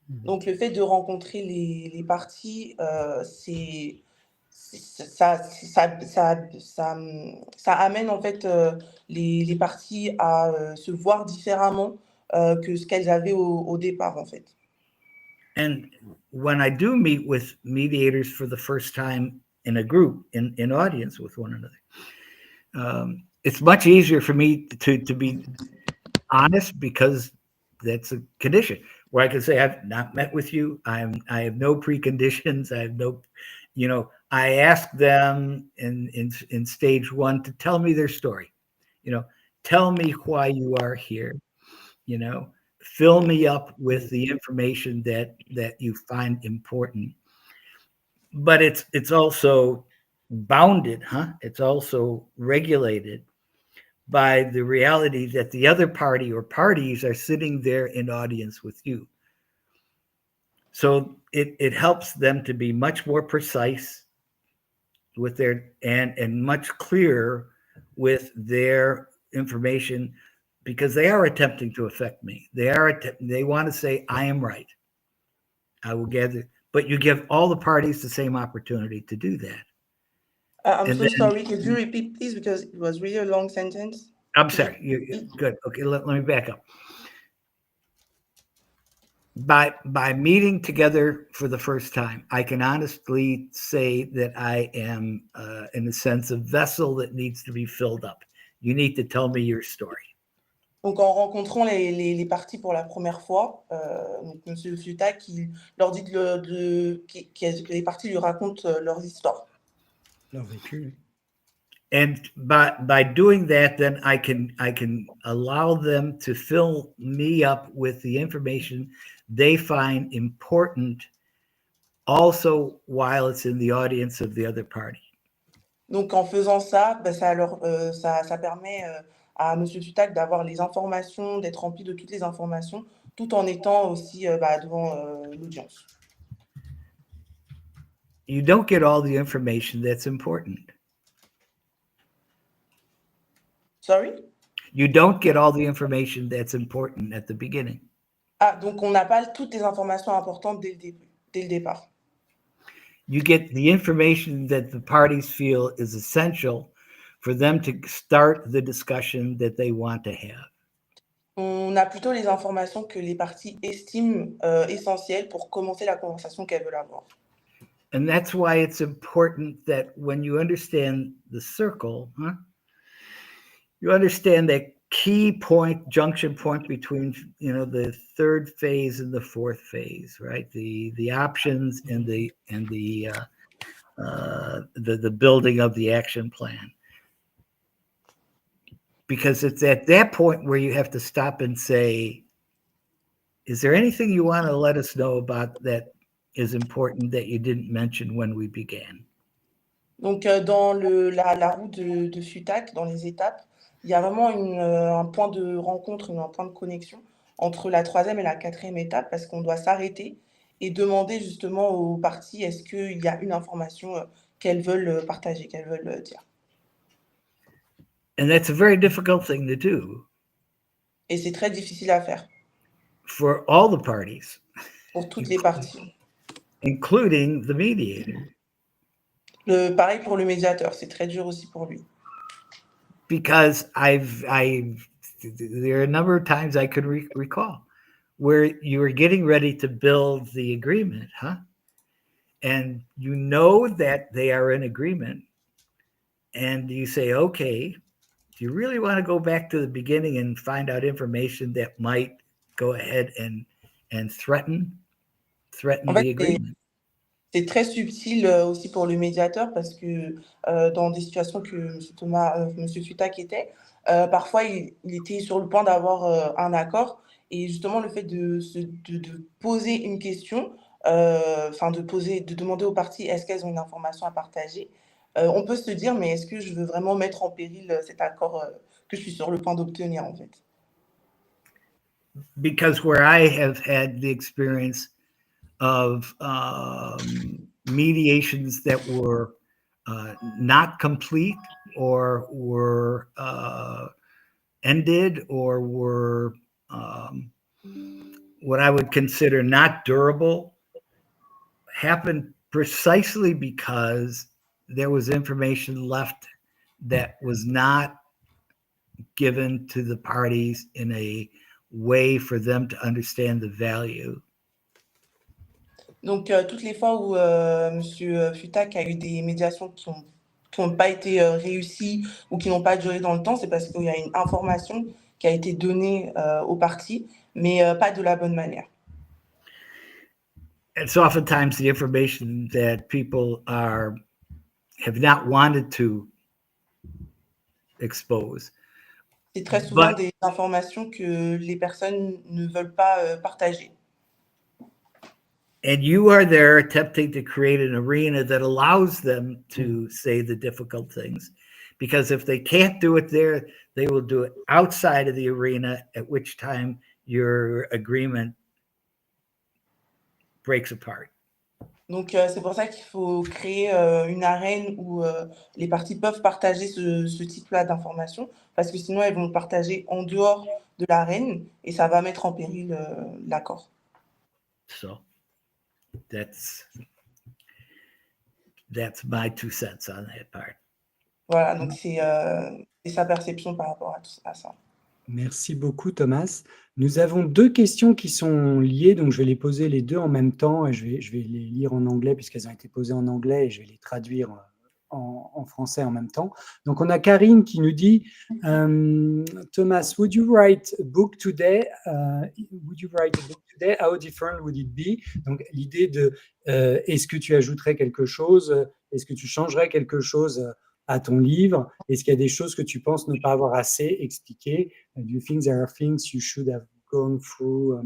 Donc, le fait de rencontrer les parties, ça amène en fait les parties à se voir différemment que ce qu'elles avaient au départ, en fait. And when I do meet with mediators for the first time in a group, in audience with one another, it's much easier for me to be honest, because that's a condition where I can say, I've not met with you. I have no preconditions. I have no, I ask them in stage one to tell me their story, tell me why you are here, fill me up with the information that you find important. But it's also bounded, It's also regulated by the reality that the other party or parties are sitting there in audience with you. So it helps them to be much more precise with their and much clearer with their information, because they are attempting to affect me. They want to say, I am right. I will gather, but you give all the parties the same opportunity to do that. I'm so sorry. Could you repeat, please, because it was really a long sentence? I'm sorry. Good. Okay, let me back up. By meeting together for the first time, I can honestly say that I am, in a sense, a vessel that needs to be filled up. You need to tell me your story. Donc, en rencontrant les parties pour la première fois, donc M. Fiutak, il leur dit que les parties lui racontent leurs histoires. Leur vécu. And by doing that, then I can allow them to fill me up with the information they find important, also while it's in the audience of the other party. Donc, en faisant ça, bah, ça permet à Monsieur Fiutak d'avoir les informations, d'être rempli de toutes les informations, tout en étant aussi devant l'audience. You don't get all the information that's important. Sorry? You don't get all the information that's important at the beginning. Ah, donc on n'a pas toutes les informations importantes dès le départ. You get the information that the parties feel is essential for them to start the discussion that they want to have. On a plutôt les informations que les parties estiment essentielles pour commencer la conversation qu'elles veulent avoir. And that's why it's important that when you understand the circle, you understand that key point, junction point between, the third phase and the fourth phase, right? The options and the building of the action plan. Because it's at that point where you have to stop and say, is there anything you want to let us know about that is important that you didn't mention when we began? Donc, dans la roue de Fiutak, dans les étapes, il y a vraiment un point de rencontre, un point de connexion entre la troisième et la quatrième étape, parce qu'on doit s'arrêter et demander justement aux parties est-ce qu'il y a une information qu'elles veulent partager, qu'elles veulent dire. And that's a very difficult thing to do. Et c'est très difficile à faire. For all the parties. Pour toutes les parties. Including the mediator. Pareil pour le médiateur, c'est très dur aussi pour lui. Because there are a number of times I could recall where you were getting ready to build the agreement, and you know that they are in agreement, and you say, okay, do you really want to go back to the beginning and find out information that might go ahead and threaten the agreement? C'est très subtil aussi pour le médiateur parce que dans des situations que M. Fiutak était, parfois il était sur le point d'avoir un accord et justement le fait de poser une question, de demander aux parties est-ce qu'elles ont une information à partager, on peut se dire mais est-ce que je veux vraiment mettre en péril cet accord que je suis sur le point d'obtenir en fait? Because where I have had the experience of mediations that were not complete or were ended or were what I would consider not durable happened precisely because there was information left that was not given to the parties in a way for them to understand the value. Donc, toutes les fois où M. Fiutak a eu des médiations qui n'ont pas été réussies ou qui n'ont pas duré dans le temps, c'est parce qu'il y a une information qui a été donnée aux parties, mais pas de la bonne manière. It's oftentimes the information that people have not wanted to expose. C'est très souvent des informations que les personnes ne veulent pas partager. And you are there attempting to create an arena that allows them to say the difficult things. Because if they can't do it there, they will do it outside of the arena, at which time your agreement breaks apart. Donc, c'est pour ça qu'il faut créer une arène où les parties peuvent partager ce type-là d'informations, parce que sinon, elles vont le partager en dehors de l'arène et ça va mettre en péril l'accord. So, that's my 2 cents on that part. Voilà, donc c'est sa perception par rapport à ça. Merci beaucoup, Thomas. Nous avons 2 questions qui sont liées, donc je vais les poser les 2 en même temps et je vais les lire en anglais puisqu'elles ont été posées en anglais et je vais les traduire en français en même temps. Donc, on a Karine qui nous dit Thomas, would you write a book today? How different would it be? Donc, l'idée de est-ce que tu ajouterais quelque chose? Est-ce que tu changerais quelque chose à ton livre? Est-ce qu'il y a des choses que tu penses ne pas avoir assez expliquées? Do you think there are things you should have gone through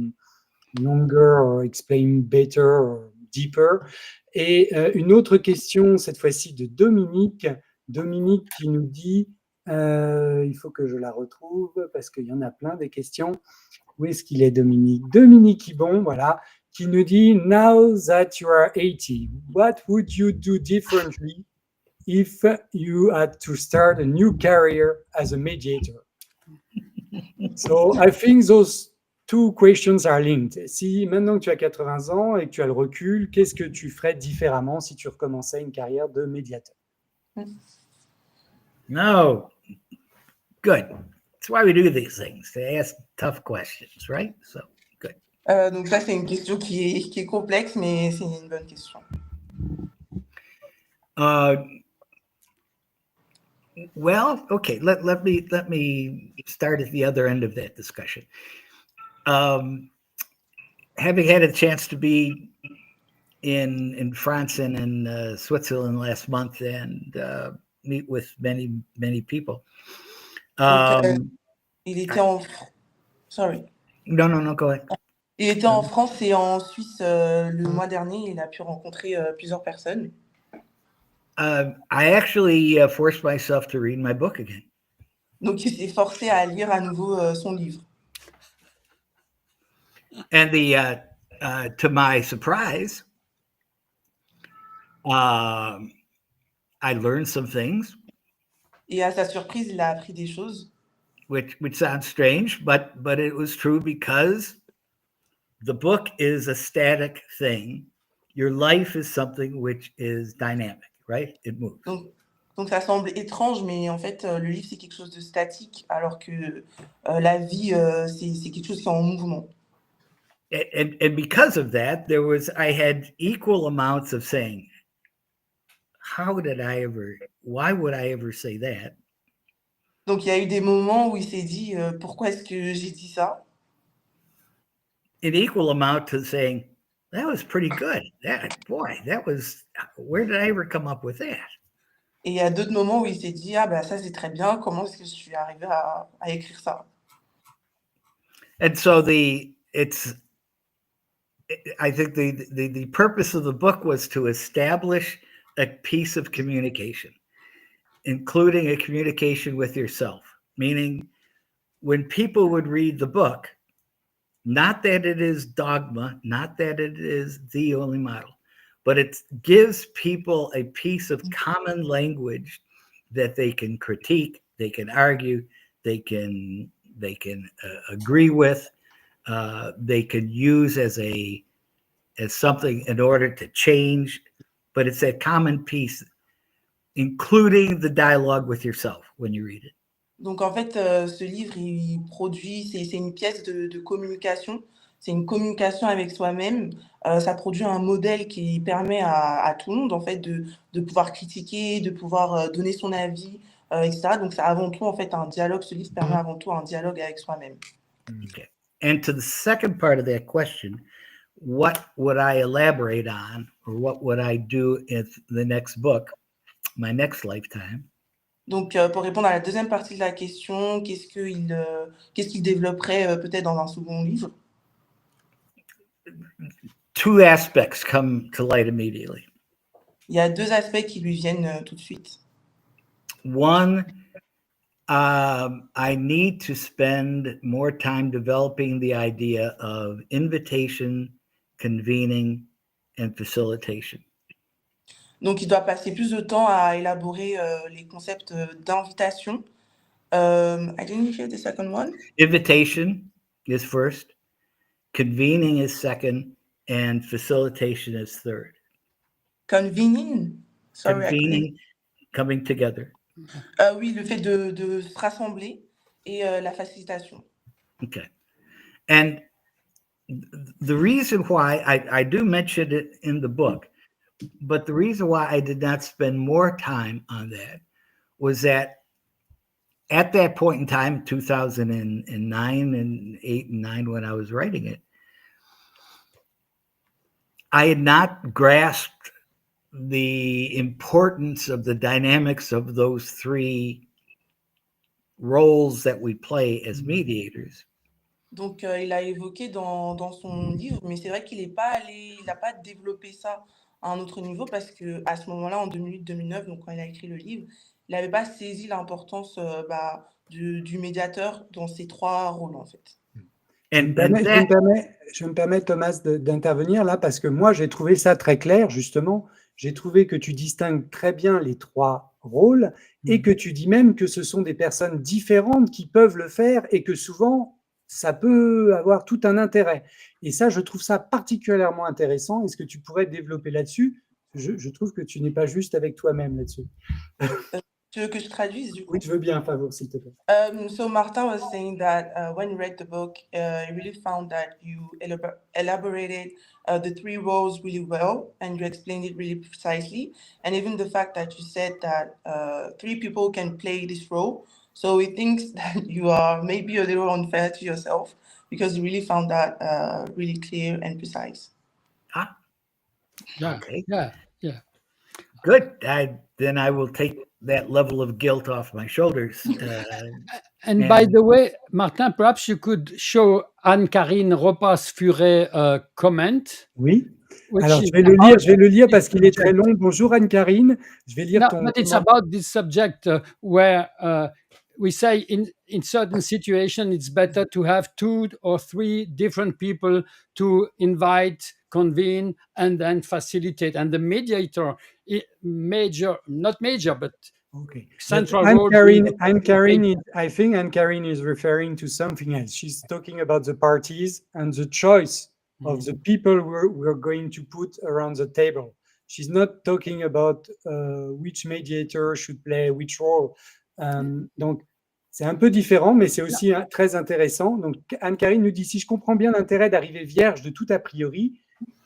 longer or explain better or deeper? Et une autre question, cette fois-ci de Dominique. Dominique qui nous dit, il faut que je la retrouve parce qu'il y en a plein des questions. Où est-ce qu'il est, Dominique? Dominique Ibon, voilà, qui nous dit, now that you are 80, what would you do differently if you had to start a new career as a mediator? So I think those two questions are linked. Si maintenant que tu as 80 ans et que tu as le recul, qu'est-ce que tu ferais différemment si tu recommençais une carrière de médiateur? No. Good. That's why we do these things, to ask tough questions, right? So, good. Donc ça, c'est une question qui est complexe, mais c'est une bonne question. Well, okay. Let me start at the other end of that discussion. Having had a chance to be in France and in Switzerland last month and meet with many people. Il était en... Sorry. No, go ahead. Il était en France et en Suisse le mois dernier. Il a pu rencontrer plusieurs personnes. I actually forced myself to read my book again. Donc, il s'est forcé à lire à nouveau son livre. And to my surprise, I learned some things. Et à sa surprise, il a appris des choses. Which sounds strange, but it was true because the book is a static thing. Your life is something which is dynamic, right? It moves. Donc ça semble étrange, mais en fait, le livre, c'est quelque chose de statique, alors que la vie, c'est quelque chose qui est en mouvement. And because of that, I had equal amounts of saying, why would I ever say that? Donc, il y a eu des moments où il s'est dit, pourquoi est-ce que j'ai dit ça? An equal amount to saying, that was pretty good. Where did I ever come up with that? Et il y a d'autres moments où il s'est dit, ah bah ça c'est très bien, comment est-ce que je suis arrivé à écrire ça? And so I think the purpose of the book was to establish a piece of communication, including a communication with yourself, meaning when people would read the book, not that it is dogma, not that it is the only model, but it gives people a piece of common language that they can critique, they can argue, they can agree with, they can use as something in order to change, but it's that common piece, including the dialogue with yourself when you read it. Donc en fait, ce livre, il produit, c'est une pièce de communication, c'est une communication avec soi-même. Ça produit un modèle qui permet à tout le monde en fait de pouvoir critiquer, de pouvoir donner son avis, etc. Donc c'est avant tout en fait un dialogue. Ce livre permet avant tout un dialogue avec soi-même. Okay. And to the second part of that question, what would I elaborate on, or what would I do in the next book, my next lifetime? Donc, pour répondre à la deuxième partie de la question, qu'est-ce qu'il développerait peut-être dans un second livre? Two aspects come to light immediately. Il y a deux aspects qui lui viennent tout de suite. One, I need to spend more time developing the idea of invitation, convening, and facilitation. Donc, il doit passer plus de temps à élaborer les concepts d'invitation. I didn't hear the second one. Invitation is first, convening is second, and facilitation is third. Convening? Sorry, Convening, coming together. Oui, le fait de se rassembler et la facilitation. Okay. And the reason why I do mention it in the book, but the reason why I did not spend more time on that was that at that point in time, 2009 and 8 and 9, when I was writing it, I had not grasped the importance of the dynamics of those three roles that we play as mediators. Donc, il a évoqué dans son livre, mais c'est vrai qu'il n'a pas développé ça à un autre niveau parce qu'à ce moment-là, en 2008-2009, donc quand il a écrit le livre, il n'avait pas saisi l'importance du médiateur dans ces trois rôles, en fait. Je me permets, Thomas, d'intervenir là parce que moi, j'ai trouvé ça très clair, justement. J'ai trouvé que tu distingues très bien les trois rôles et que tu dis même que ce sont des personnes différentes qui peuvent le faire et que souvent, ça peut avoir tout un intérêt. Et ça, je trouve ça particulièrement intéressant. Est-ce que tu pourrais développer là-dessus? Je trouve que tu n'es pas juste avec toi-même là-dessus. Tu veux que je traduise du coup? Oui, je veux bien, favor, s'il te plaît. So Martin was saying that when you read the book, he really found that you elaborated the three roles really well, and you explained it really precisely. And even the fact that you said that three people can play this role. So he thinks that you are maybe a little unfair to yourself because you really found that really clear and precise. Yeah, Okay. yeah. Good. Then I will take that level of guilt off my shoulders. And by the way, Martin, perhaps you could show Anne-Carine Ropas-Furet comment. Oui. Alors, je vais le lire parce qu'il est très long. Bonjour Anne-Carine. Je vais lire ton. But it's about this subject where we say in certain situations, it's better to have 2 or 3 different people to invite, convene, and then facilitate. And the mediator, not major, but Okay. central Anne-Carine, I think Anne-Carine is referring to something else. She's talking about the parties and the choice of the people we're going to put around the table. She's not talking about which mediator should play which role. Donc, c'est un peu différent, mais c'est aussi très intéressant. Donc, Anne-Carine nous dit, si je comprends bien l'intérêt d'arriver vierge de tout a priori,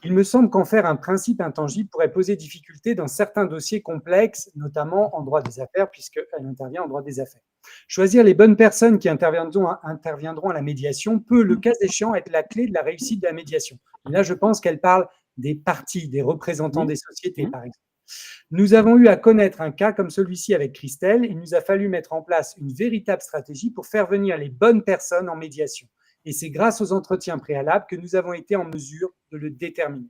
il me semble qu'en faire un principe intangible pourrait poser difficulté dans certains dossiers complexes, notamment en droit des affaires, puisqu'elle intervient en droit des affaires. Choisir les bonnes personnes qui interviendront à la médiation peut, le cas échéant, être la clé de la réussite de la médiation. Et là, je pense qu'elle parle des parties, des représentants des sociétés, par exemple. Nous avons eu à connaître un cas comme celui-ci avec Christelle. Il nous a fallu mettre en place une véritable stratégie pour faire venir les bonnes personnes en médiation. Et c'est grâce aux entretiens préalables que nous avons été en mesure de le déterminer.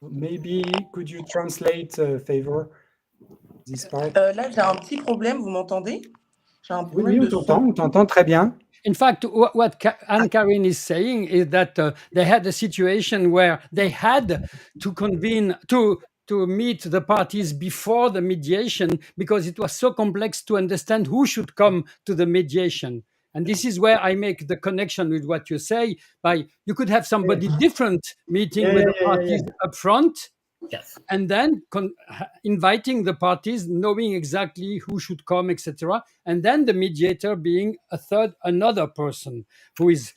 Maybe could you translate, favor, this part? Là, j'ai un petit problème, vous m'entendez? J'ai un problème Oui, on t'entend très bien. In fact, what Anne-Carine is saying is that they had a situation where they had to convene, to meet the parties before the mediation because it was so complex to understand who should come to the mediation. And this is where I make the connection with what you say. You could have somebody different meeting with the parties up front, Yes. and then inviting the parties, knowing exactly who should come, etc. And then the mediator being another person who is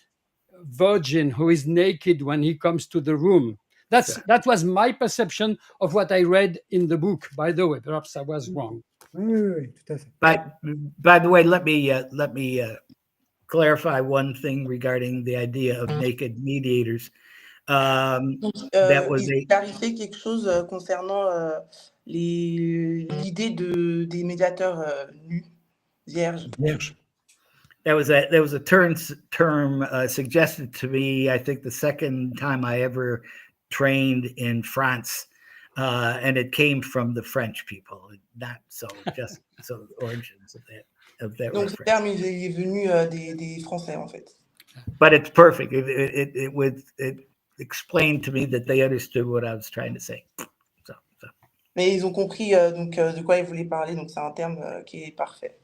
virgin, who is naked when he comes to the room. That was my perception of what I read in the book. By the way, perhaps I was wrong. Oui, tout à fait. By the way, let me clarify one thing regarding the idea of naked mediators. Donc, il clarifiait quelque chose concernant l'idée des médiateurs nus, vierges. That was a term suggested to me, I think, the second time I ever trained in France, and it came from the French people, not just the origins of that. Donc, ce terme, il est venu des Français, en fait. But it's perfect. It explained to me that they understood what I was trying to say. Mais ils ont compris donc de quoi ils voulaient parler, donc c'est un terme qui est parfait.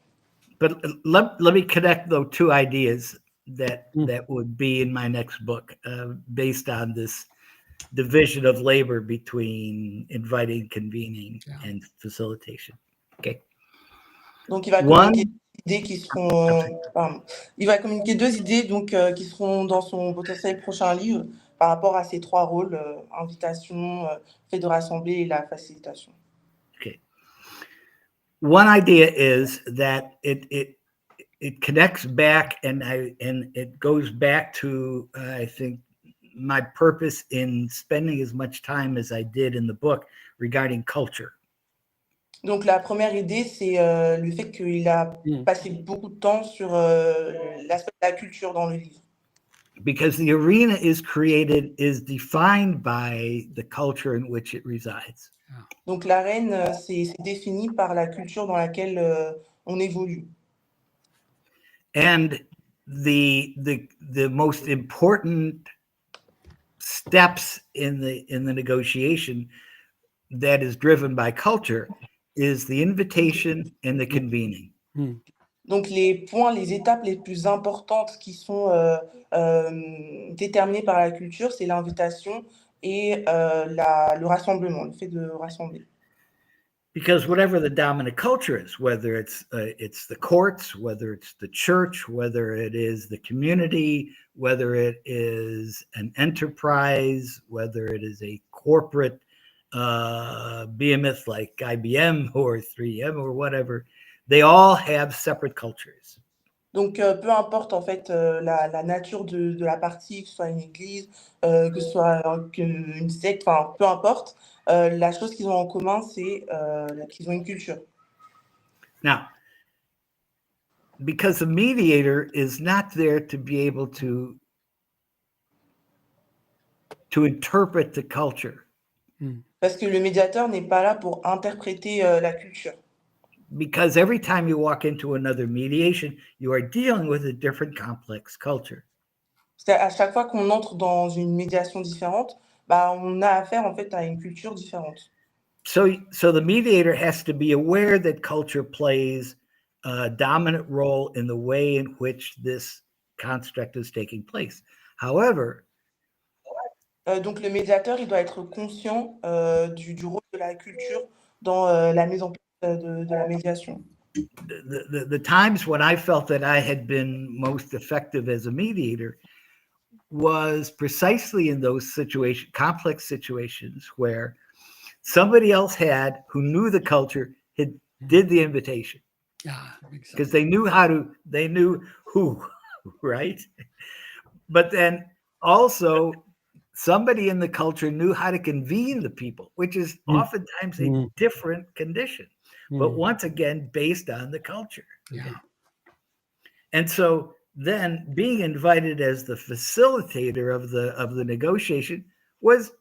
But let me connect those two ideas that would be in my next book, based on this division of labor between inviting, convening, and facilitation. Okay. Donc il va communiquer idées qui seront. Il va communiquer 2 idées donc qui seront dans son potentiel prochain livre par rapport à ces 3 rôles invitation, fait de rassembler et la facilitation. Okay. One idea is that it connects back and it goes back to I think my purpose in spending as much time as I did in the book regarding culture. Donc la première idée, c'est le fait qu'il a passé beaucoup de temps sur l'aspect de la culture dans le livre. Because the arena is defined by the culture in which it resides. Donc l'arène, c'est défini par la culture dans laquelle on évolue. And the most important steps in the negotiation that is driven by culture is the invitation and the convening. Donc les étapes les plus importantes qui sont déterminées par la culture, c'est l'invitation et le rassemblement, le fait de rassembler. Because whatever the dominant culture is, whether it's the courts, whether it's the church, whether it is the community, whether it is an enterprise, whether it is a corporate behemoth like IBM or 3M or whatever, they all have separate cultures. Donc, peu importe en fait la nature de la partie, que ce soit une église, que ce soit une secte, enfin, peu importe, la chose qu'ils ont en commun, c'est qu'ils ont une culture. Now, because the mediator is not there to be able to interpret the culture. Parce que le médiateur n'est pas là pour interpréter la culture. Because every time you walk into another mediation, you are dealing with a different complex culture. À chaque fois qu'on entre dans une médiation différente, bah, on a affaire en fait à une culture différente. So the mediator has to be aware that culture plays a dominant role in the way in which this construct is taking place. However, donc le médiateur, il doit être conscient du rôle de la culture dans la mise en place de la médiation. The times when I felt that I had been most effective as a mediator was precisely in those complex situations where somebody else who knew the culture, did the invitation. Because they knew who, right? But then also somebody in the culture knew how to convene the people, which is oftentimes a different condition. But once again, based on the culture. Yeah. And so then being invited as the facilitator of the negotiation was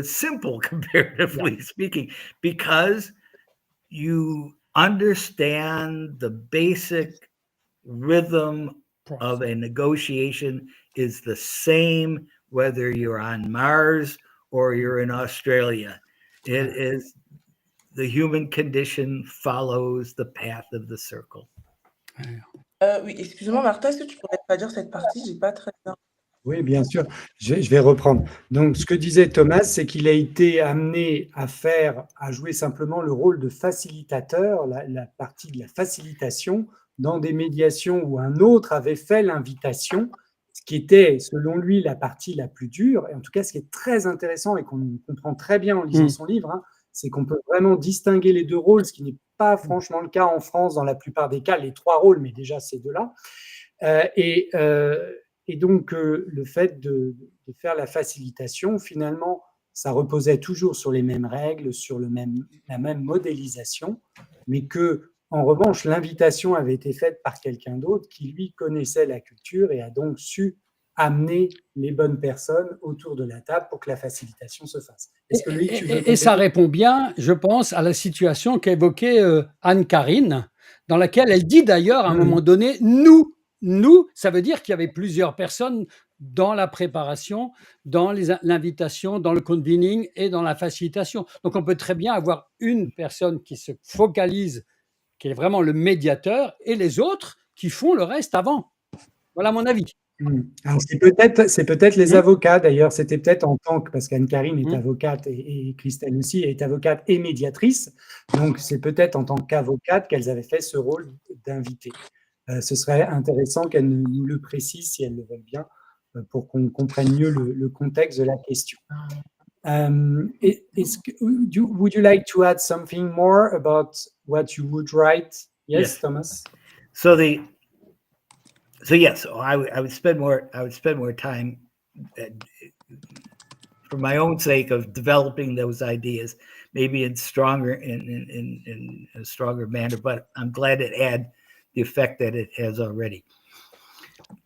simple, comparatively speaking, because you understand the basic rhythm of a negotiation is the same whether you're on Mars or you're in Australia. It is the human condition follows the path of the circle. Oui, excuse-moi, Martha, est-ce que tu pourrais traduire cette partie? J'ai pas très bien. Oui, bien sûr. Je vais reprendre. Donc, ce que disait Thomas, c'est qu'il a été amené à jouer simplement le rôle de facilitateur, la partie de la facilitation, dans des médiations où un autre avait fait l'invitation, ce qui était, selon lui, la partie la plus dure. Et en tout cas, ce qui est très intéressant et qu'on comprend très bien en lisant son livre, hein, c'est qu'on peut vraiment distinguer les deux rôles, ce qui n'est pas franchement le cas en France dans la plupart des cas, les trois rôles, mais déjà ces deux-là. Et donc, le fait de faire la facilitation, finalement, ça reposait toujours sur les mêmes règles, sur la même modélisation, mais que, en revanche, l'invitation avait été faite par quelqu'un d'autre qui, lui, connaissait la culture et a donc su amener les bonnes personnes autour de la table pour que la facilitation se fasse. Est-ce que Loïc, tu veux et ça répond bien, je pense, à la situation qu'évoquait Anne-Carine, dans laquelle elle dit d'ailleurs à un moment donné, nous, ça veut dire qu'il y avait plusieurs personnes dans la préparation, dans l'invitation, dans le convening et dans la facilitation. Donc, on peut très bien avoir une personne qui se focalise, qui est vraiment le médiateur, et les autres qui font le reste avant. Voilà mon avis. Alors, c'est peut-être les avocats, d'ailleurs, c'était peut-être en tant que, parce qu'Anne-Carine est avocate et Christelle aussi est avocate et médiatrice, donc c'est peut-être en tant qu'avocate qu'elles avaient fait ce rôle d'invité. Ce serait intéressant qu'elles nous le précisent, si elles le veulent bien, pour qu'on comprenne mieux le contexte de la question. Would you like to add something more about what you would write? Yes, Thomas? So yes, I would spend more time for my own sake of developing those ideas, maybe in a stronger manner, but I'm glad it had the effect that it has already.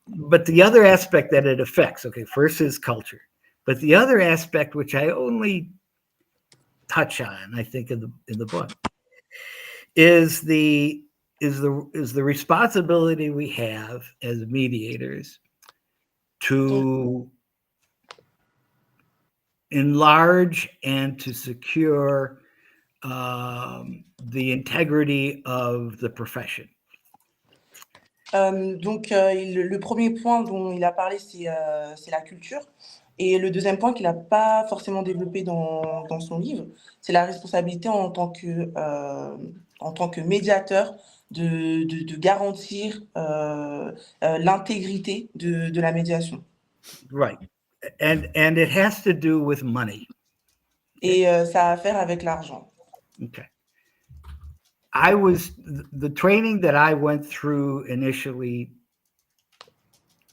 But the other aspect that it affects, okay, first is culture, but the other aspect, which I only touch on, I think in the book, is the responsibility we have as mediators to enlarge and to secure the integrity of the profession. Donc, le premier point dont il a parlé, c'est la culture. Et le deuxième point qu'il n'a pas forcément développé dans son livre, c'est la responsabilité en tant que médiateur de garantir l'intégrité de la médiation. Right. And it has to do with money. Et ça a à faire avec l'argent. Okay. The training that I went through initially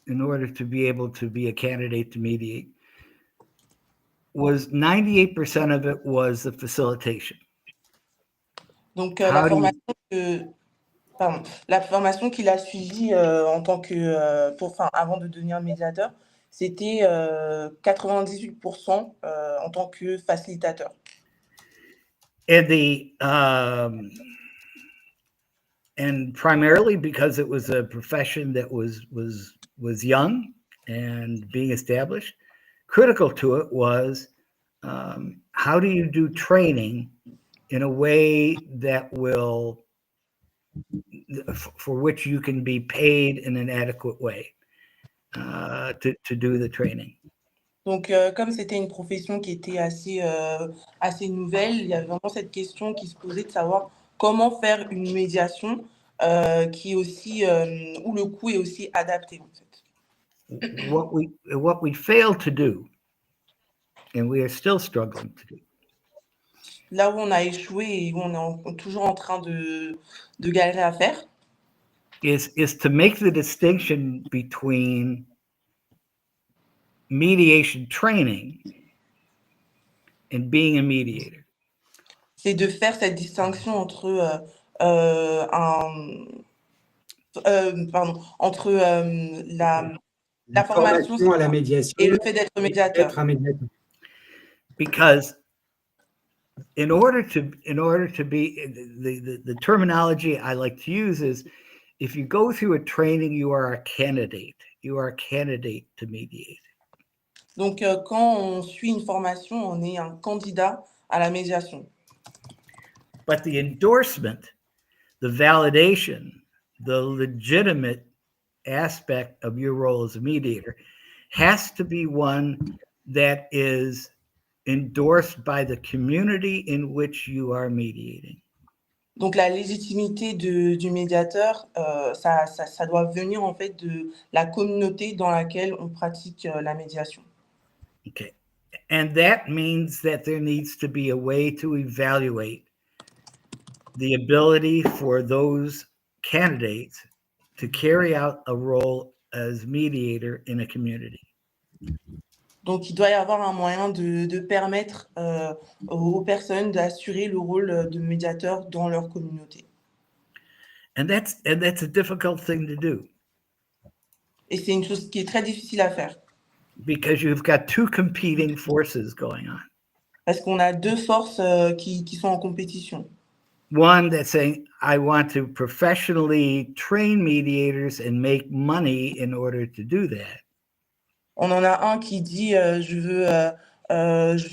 in order to be able to be a candidate to mediate was 98% of it was the facilitation. Donc, la formation qu'il a suivie en tant que, avant de devenir médiateur, c'était 98% en tant que facilitateur. And primarily because it was a profession that was young and being established, critical to it was how do you do training in a way that will, for which you can be paid in an adequate way to do the training. Donc, comme c'était une profession qui était assez nouvelle, il y avait vraiment cette question qui se posait de savoir comment faire une médiation qui est aussi, où le coût est aussi adapté, en fait. What we failed to do, and we are still struggling to do. Là où on a échoué et où on est toujours en train de galérer à faire, is to make the distinction between mediation training and being a mediator. C'est de faire cette distinction entre la formation à la médiation et le fait d'être médiateur. Because in order to be, the terminology I like to use is, if you go through a training, you are a candidate. You are a candidate to mediate. Donc, quand on suit une formation, on est un candidat à la médiation. But the endorsement, the validation, the legitimate aspect of your role as a mediator has to be one that is endorsed by the community in which you are mediating. Donc, la légitimité du médiateur, ça doit venir en fait de la communauté dans laquelle on pratique la médiation. Okay. And that means that there needs to be a way to evaluate the ability for those candidates to carry out a role as mediator in a community. Donc, il doit y avoir un moyen de permettre aux personnes d'assurer le rôle de médiateur dans leur communauté. And that's a difficult thing to do. Et c'est une chose qui est très difficile à faire. Because you've got two competing forces going on. Parce qu'on a deux forces qui sont en compétition. One that's saying, I want to professionally train mediators and make money in order to do that. On en a un qui dit je veux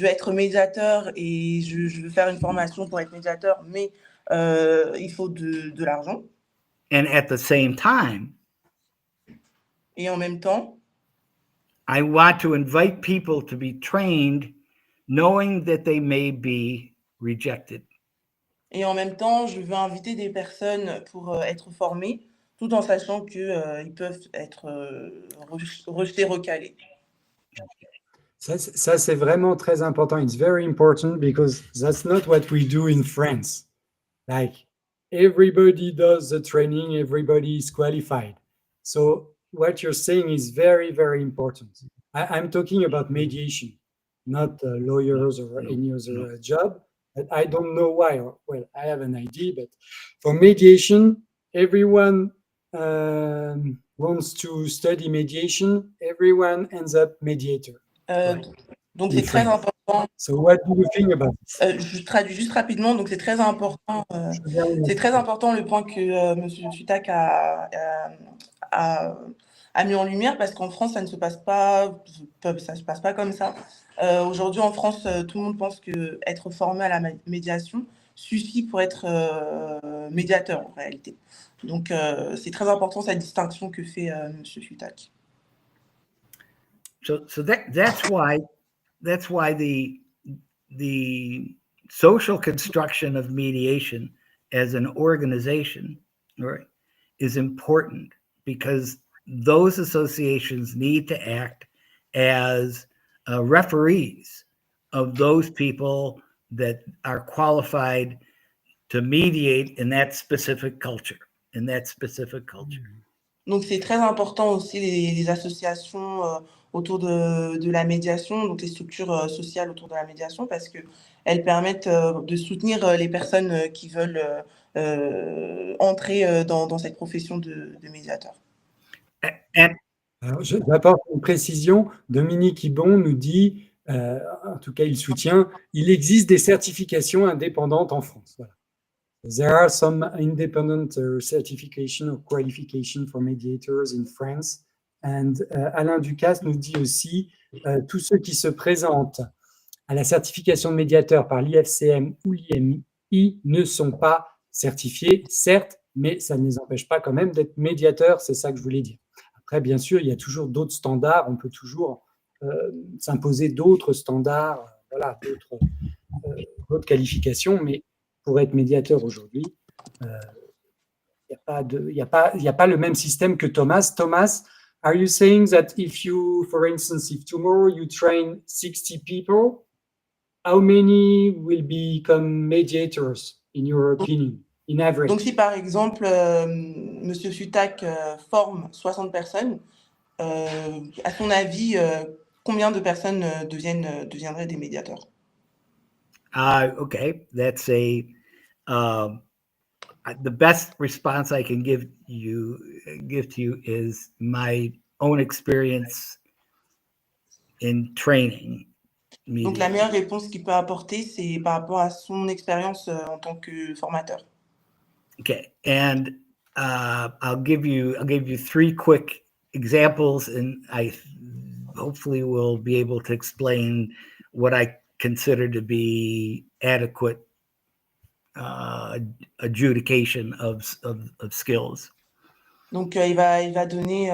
être médiateur et je veux faire une formation pour être médiateur, mais il faut de l'argent. And at the same time, et en même temps, I want to invite people to be trained knowing that they may be rejected. Et en même temps, je veux inviter des personnes pour être formées, tout en sachant qu'ils peuvent être rejetés, recalés. Ça, c'est vraiment très important. It's very important because that's not what we do in France. Like, everybody does the training, everybody is qualified. So what you're saying is very, very important. I'm talking about mediation, not lawyers or any other job. But I don't know why. Well, I have an idea, but for mediation, everyone wants to study mediation. Everyone ends up mediator. Donc, c'est très important. So what do you think about it? Je traduis juste rapidement. Donc, c'est très important. C'est très important le point que Monsieur Fiutak a mis en lumière, parce qu'en France, ça ne se passe pas, ça se passe pas comme ça. Aujourd'hui, en France, tout le monde pense que être formé à la médiation suffit pour être médiateur en réalité. Donc, c'est très important cette distinction que fait Monsieur Fiutak. So that's why the social construction of mediation as an organization, right, is important, because those associations need to act as referees of those people that are qualified to mediate in that specific culture. Donc, c'est très important aussi les associations autour de la médiation, donc les structures sociales autour de la médiation, parce qu'elles permettent de soutenir les personnes qui veulent entrer dans cette profession de médiateur. Alors, j'apporte une précision. Dominique Ibon nous dit, en tout cas il soutient, il existe des certifications indépendantes en France. Voilà. There are some independent certification or qualification for mediators in France. And Alain Ducasse nous dit aussi, tous ceux qui se présentent à la certification de médiateur par l'IFCM ou l'IMI ne sont pas certifiés, certes, mais ça ne les empêche pas quand même d'être médiateurs, c'est ça que je voulais dire. Après, bien sûr, il y a toujours d'autres standards, on peut toujours s'imposer d'autres standards, voilà, d'autres qualifications, mais pour être médiateur aujourd'hui, il n'y a pas le même système que Thomas. Thomas, are you saying that if you, for instance, if tomorrow you train 60 people, how many will become mediators, in your opinion, in average? Donc, si par exemple, Monsieur Fiutak forme 60 personnes, à son avis, combien de personnes deviendraient des médiateurs? Okay, that's the best response I can give to you is my own experience in training. Donc, la meilleure réponse qu'il peut apporter, c'est par rapport à son expérience en tant que formateur. Okay, and I'll give you 3 quick examples, and I hopefully will be able to explain what I consider to be adequate adjudication of skills. Donc, il va donner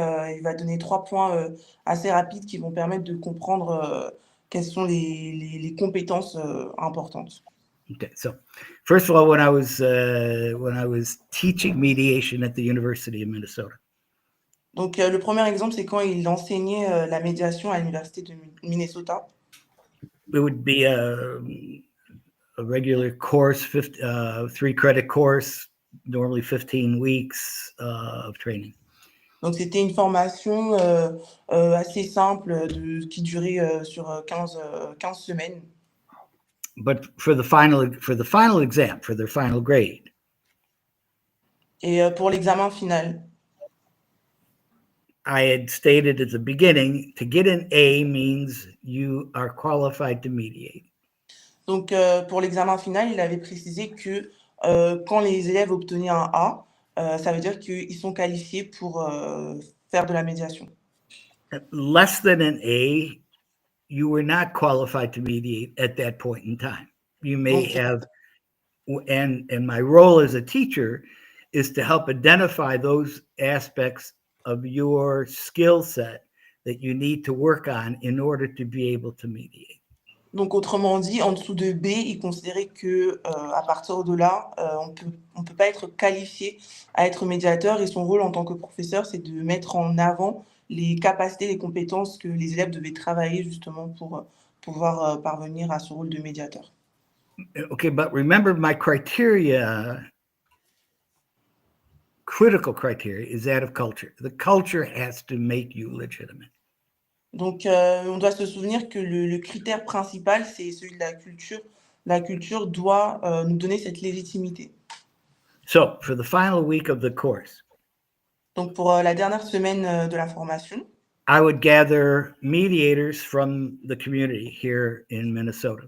3 points assez rapides qui vont permettre de comprendre quelles sont les compétences importantes. Okay, so first of all, when I was teaching mediation at the University of Minnesota. Donc, le premier exemple, c'est quand il enseignait la médiation à l'université de Minnesota. It would be a regular course, 3-credit course, normally 15 weeks of training. Donc, c'était une formation assez simple qui durait sur 15 semaines. But for the final exam, for their final grade. Et pour l'examen final. I had stated at the beginning, to get an A means you are qualified to mediate. Donc, pour l'examen final, il avait précisé que quand les élèves obtenaient un A, ça veut dire qu'ils sont qualifiés pour faire de la médiation. Less than an A, you were not qualified to mediate at that point in time. You may have, and my role as a teacher is to help identify those aspects of your skill set that you need to work on in order to be able to mediate. Donc, autrement dit, en dessous de B, il considérait que à partir de là, on peut pas être qualifié à être médiateur, et son rôle en tant que professeur, c'est de mettre en avant les capacités, les compétences que les élèves devaient travailler justement pour pouvoir parvenir à ce rôle de médiateur. Okay, but remember my critical criteria is that of culture. The culture has to make you legitimate. Donc, on doit se souvenir que le critère principal, c'est celui de la culture. La culture doit nous donner cette légitimité. So for the final week of the course, Donc, pour la dernière semaine de la formation, I would gather mediators from the community here in Minnesota.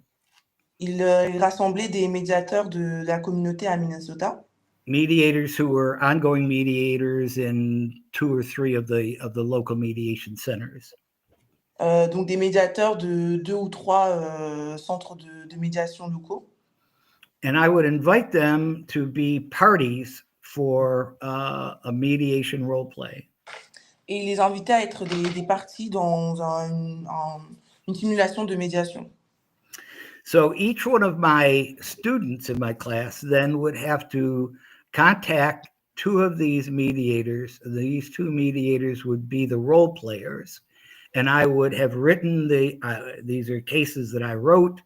il rassemblait des médiateurs de la communauté à Minnesota, Mediators who were ongoing mediators in 2 or 3 of the local mediation centers. donc des médiateurs de 2 ou 3 centres de médiation locaux. And I would invite them to be parties for a mediation role play. Et il les invitait à être des parties dans une simulation de médiation. So each one of my students in my class then would have to contact 2 of these mediators. These 2 mediators would be the role players. And I would have written these are cases that I wrote.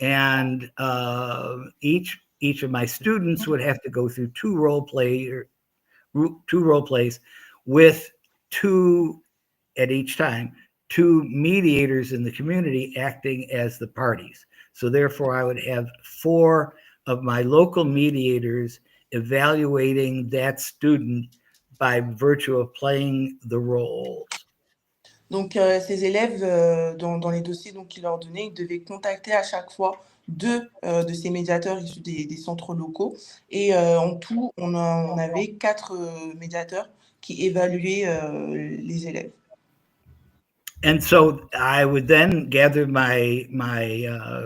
And each of my students would have to go through 2 role plays with 2 at each time, 2 mediators in the community acting as the parties. So therefore, I would have 4 of my local mediators evaluating that student by virtue of playing the roles. Donc, ces élèves, dans les dossiers qu'ils leur donnaient, ils devaient contacter à chaque fois 2 de ces médiateurs issus des centres locaux. Et en tout, on avait 4 médiateurs qui évaluaient les élèves. And so I would then gather my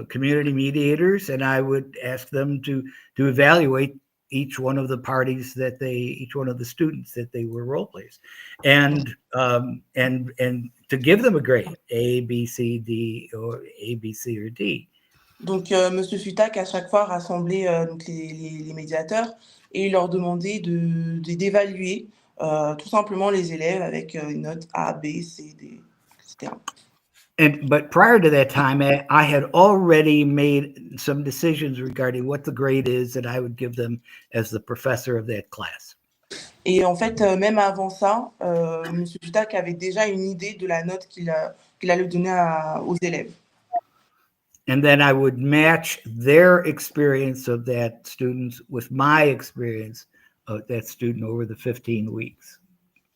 community mediators, and I would ask them to evaluate each one of the parties each one of the students that they were role players, and to give them a grade, A, B, C, D, or A, B, C, or D. Donc, Monsieur Fiutak, à chaque fois, rassemblait donc les médiateurs et il leur demandait d'évaluer tout simplement les élèves avec une note A, B, C, D, etc. But prior to that time, I had already made some decisions regarding what the grade is that I would give them as the professor of that class. Et en fait, même avant ça, Monsieur Fiutak avait déjà une idée de la note qu'il allait donner aux élèves. And then I would match their experience of that student with my experience of that student over the 15 weeks.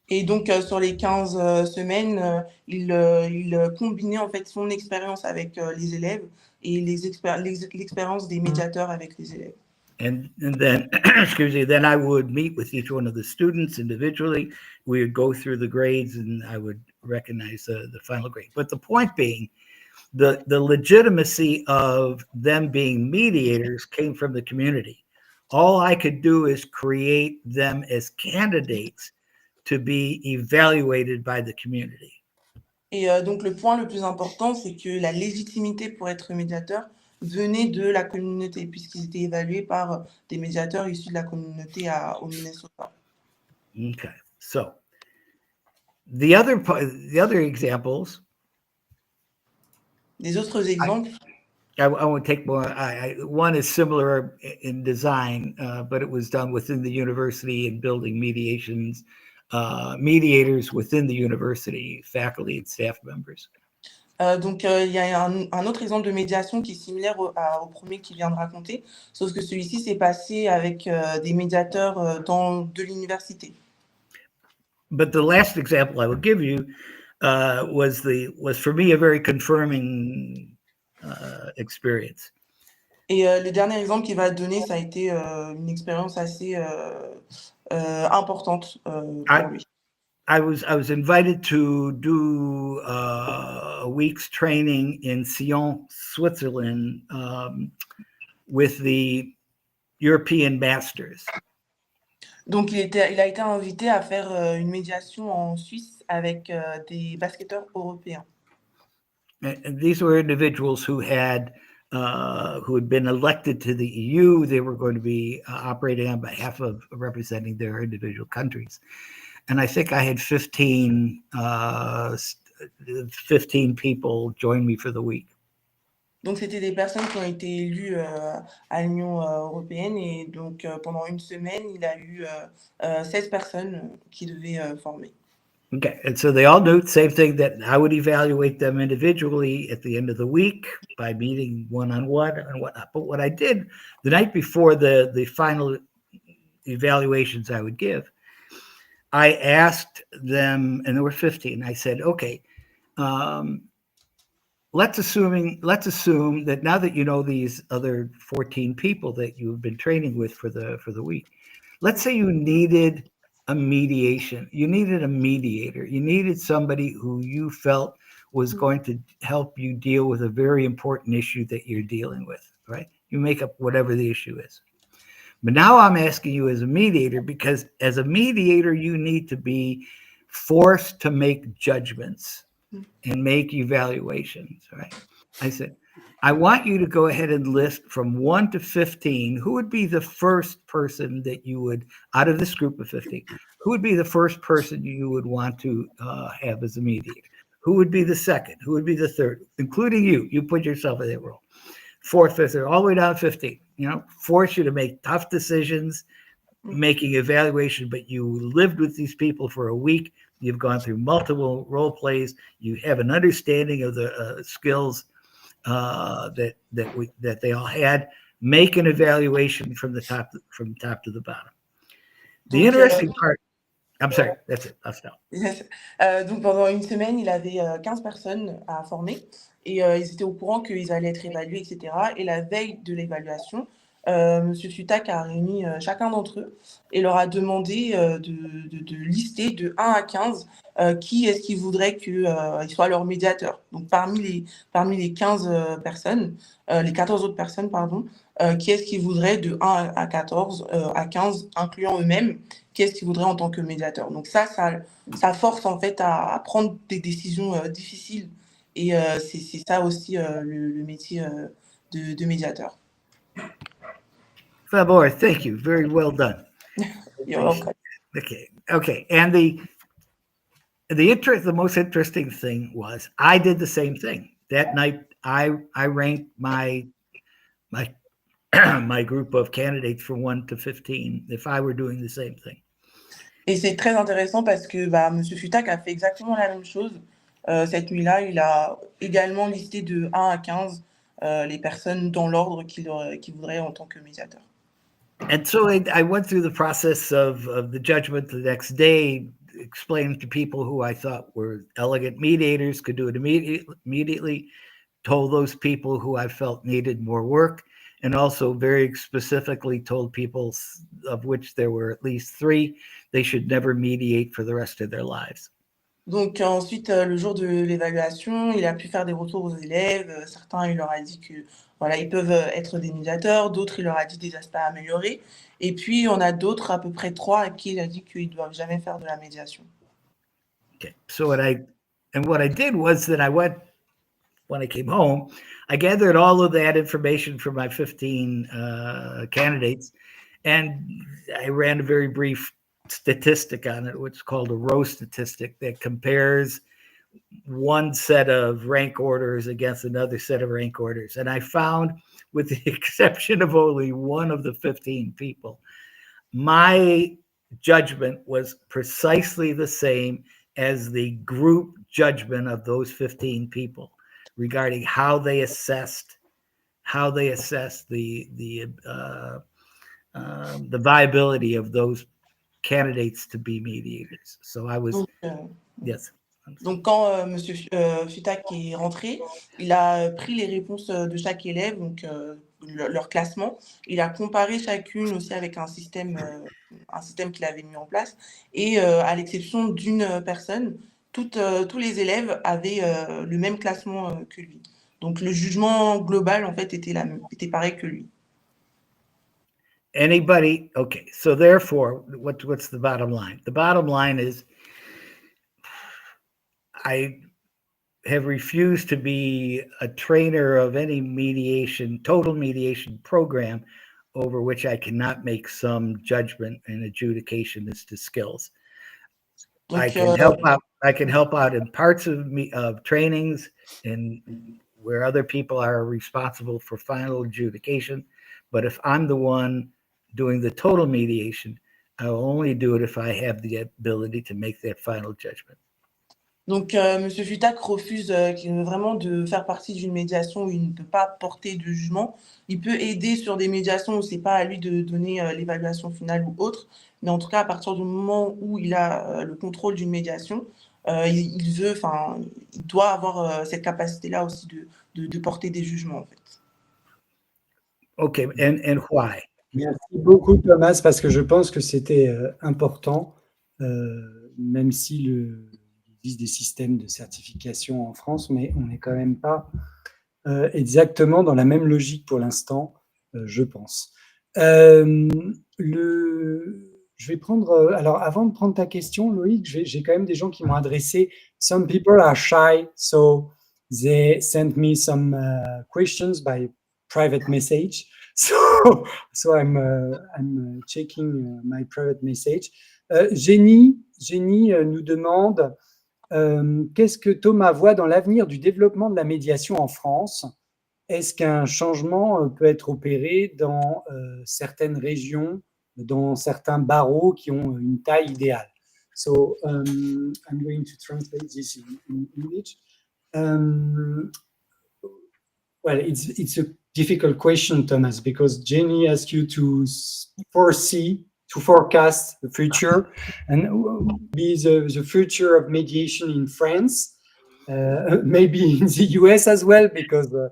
Et donc, sur les 15 semaines, il combinait en fait son expérience avec les élèves et l'expérience des médiateurs avec les élèves. And then, then I would meet with each one of the students individually. We would go through the grades, and I would recognize the final grade. But the point being, the legitimacy of them being mediators came from the community. All I could do is create them as candidates to be evaluated by the community. Et donc, le point le plus important, c'est que la légitimité pour être médiateur venait de la communauté, puisqu'ils étaient évalués par des médiateurs issus de la communauté au Minnesota. Okay, so the other examples. Des autres exemples. I won't take more. One is similar in design, but it was done within the university and building mediators within the university, faculty and staff members. Donc, il y a un autre exemple de médiation qui est similaire au premier qu'il vient de raconter, sauf que celui-ci s'est passé avec des médiateurs de l'université. But the last example I will give you was for me a very confirming experience. Et le dernier exemple qu'il va donner, ça a été une expérience assez importante pour lui. I was invited to do a week's training in Sion, Switzerland, with the European masters. Donc, il a été invité à faire une médiation en Suisse avec des basketteurs européens. And these were individuals who had been elected to the EU. They were going to be operating on behalf of representing their individual countries. And I think I had 15 people join me for the week. Donc, c'était des personnes qui ont été élues à l'Union européenne. Et donc, pendant une semaine, il a eu 16 personnes qui devaient former. Okay, and so they all knew the same thing, that I would evaluate them individually at the end of the week by meeting one-on-one and whatnot. But what I did the night before the final evaluations I would give, I asked them, and there were 15. I said, okay, let's assume that now that you know these other 14 people that you've been training with for the week, let's say you needed a mediation, you needed a mediator, you needed somebody who you felt was going to help you deal with a very important issue that you're dealing with, right? You make up whatever the issue is. But now I'm asking you as a mediator, because as a mediator, you need to be forced to make judgments and make evaluations, right? I said, I want you to go ahead and list from 1 to 15, who would be the first person that you would, out of this group of 15, who would be the first person you would want to have as a mediator? Who would be the second? Who would be the third? Including you. You put yourself in that role. Fourth, fifth, all the way down to 15. Force you to make tough decisions, making evaluation, but you lived with these people for a week. You've gone through multiple role plays. You have an understanding of the skills that they all had. Make an evaluation from top to the bottom. The interesting part. I'm sorry, that's it. I'll stop. Yes. Donc pendant une semaine, il avait 15 personnes à former et ils étaient au courant qu'ils allaient être évalués, etc. Et la veille de l'évaluation, Monsieur Fiutak a réuni chacun d'entre eux et leur a demandé de lister de 1 à 15 qui est-ce qu'ils voudraient qu'il soit leur médiateur. Donc parmi les 15 personnes, les 14 autres personnes, pardon, qui est-ce qu'ils voudraient de 1 à 14, à 15, incluant eux-mêmes, qui est-ce qu'ils voudraient en tant que médiateur. Donc ça force en fait à prendre des décisions difficiles. Et c'est ça aussi le métier de médiateur. Fameux, thank you. Very well done. You're welcome. Okay. And the most interesting thing was I did the same thing. That night I ranked my my group of candidates from 1 to 15 if I were doing the same thing. Et c'est très intéressant parce que Monsieur Fiutak a fait exactement la même chose. Cette nuit-là, il a également listé de 1 à 15 les personnes dans l'ordre qu'il voudrait en tant que médiateur. And so I went through the process of the judgment the next day, explaining to people who I thought were elegant mediators, could do it immediately, told those people who I felt needed more work, and also very specifically told people, of which there were at least 3, they should never mediate for the rest of their lives. Donc ensuite, le jour de l'évaluation, il a pu faire des retours aux élèves. Certains, il leur a dit que voilà, ils peuvent être des médiateurs. D'autres, il leur a dit des aspects à améliorer. Et puis, on a d'autres, à peu près 3, à qui il a dit qu'ils ne doivent jamais faire de la médiation. Okay. So what I did was that when I came home, I gathered all of that information from my 15 candidates, and I ran a very brief statistic on it, which is called a row statistic, that compares one set of rank orders against another set of rank orders. And I found, with the exception of only one of the 15 people, my judgment was precisely the same as the group judgment of those 15 people regarding how they assessed the viability of those candidates to be mediators. So I was, yes. Donc, quand Monsieur Fiutak est rentré, il a pris les réponses de chaque élève, donc leur classement. Il a comparé chacune aussi avec un système qu'il avait mis en place. Et à l'exception d'une personne, tous les élèves avaient le même classement que lui. Donc, le jugement global, en fait, était pareil que lui. Anybody? Okay. So therefore, what's the bottom line? The bottom line is I have refused to be a trainer of any total mediation program over which I cannot make some judgment and adjudication as to skills. Donc, I can help out in parts of trainings and where other people are responsible for final adjudication. But if I'm the one doing the total mediation, I will only do it if I have the ability to make that final judgment. Donc, Monsieur Fiutak refuse vraiment de faire partie d'une médiation où il ne peut pas porter de jugement. Il peut aider sur des médiations où c'est pas à lui de donner l'évaluation finale ou autre, mais en tout cas, à partir du moment où il a le contrôle d'une médiation, il doit avoir cette capacité-là aussi de porter des jugements, en fait. Okay, and why? Merci beaucoup, Thomas, parce que je pense que c'était important, même si il existe des systèmes de certification en France, mais on n'est quand même pas exactement dans la même logique pour l'instant, je pense. Je vais prendre, alors avant de prendre ta question, Loïc, j'ai quand même des gens qui m'ont adressé. Some people are shy, so they sent me some questions by private message. So I'm checking my private message. Jenny nous demande qu'est-ce que Thomas voit dans l'avenir du développement de la médiation en France? Est-ce qu'un changement peut être opéré dans certaines régions, dans certains barreaux qui ont une taille idéale? So I'm going to translate this in English. Well, it's a difficult question, Thomas, because Jenny asked you to forecast the future and be the future of mediation in France, maybe in the US as well, because the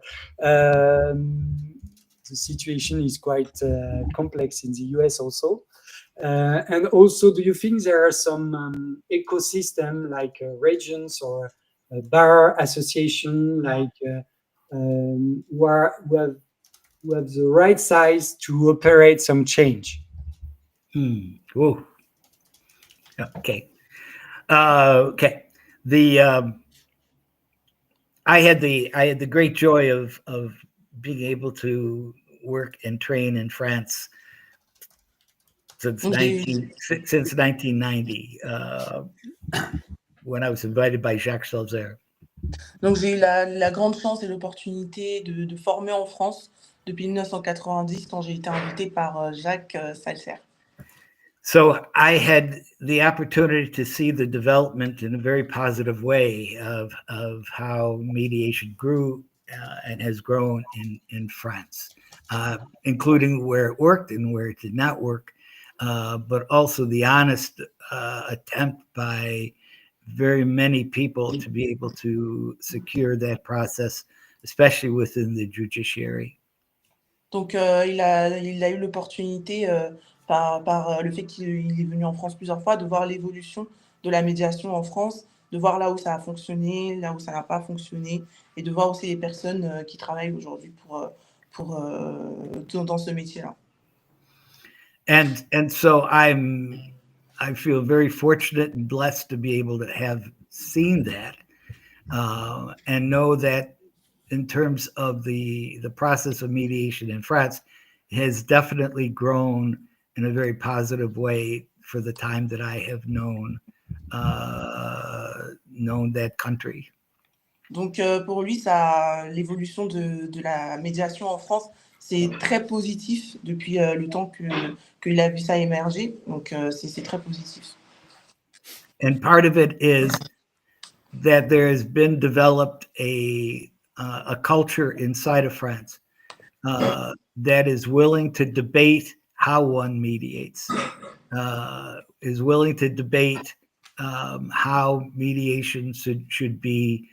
situation is quite complex in the US also. And also, do you think there are some ecosystem like regions or bar association like who have the right size to operate some change? Whoa. Okay. Okay. I had the great joy of being able to work and train in France since 1990, when I was invited by Jacques Salzer. Donc, j'ai eu la grande chance et l'opportunité de former en France depuis 1990 quand j'ai été invitée par Jacques Salzer. So I had the opportunity to see the development in a very positive way of how mediation grew and has grown in France, including where it worked and where it did not work, but also the honest attempt by very many people to be able to secure that process, especially within the judiciary. Donc, il a eu l'opportunité, par le fait qu'il est venu en France plusieurs fois, de voir l'évolution de la médiation en France, de voir là où ça a fonctionné, là où ça n'a pas fonctionné, et de voir aussi les personnes qui travaillent aujourd'hui dans ce métier-là. And so I feel very fortunate and blessed to be able to have seen that and know that in terms of the process of mediation in France has definitely grown in a very positive way for the time that I have known that country. Donc, pour lui, l'évolution de la médiation en France, c'est très positif depuis le temps qu'il a vu ça émerger. Donc, c'est très positif. And part of it is that there has been developed a culture inside of France that is willing to debate how one mediates, is willing to debate how mediation should be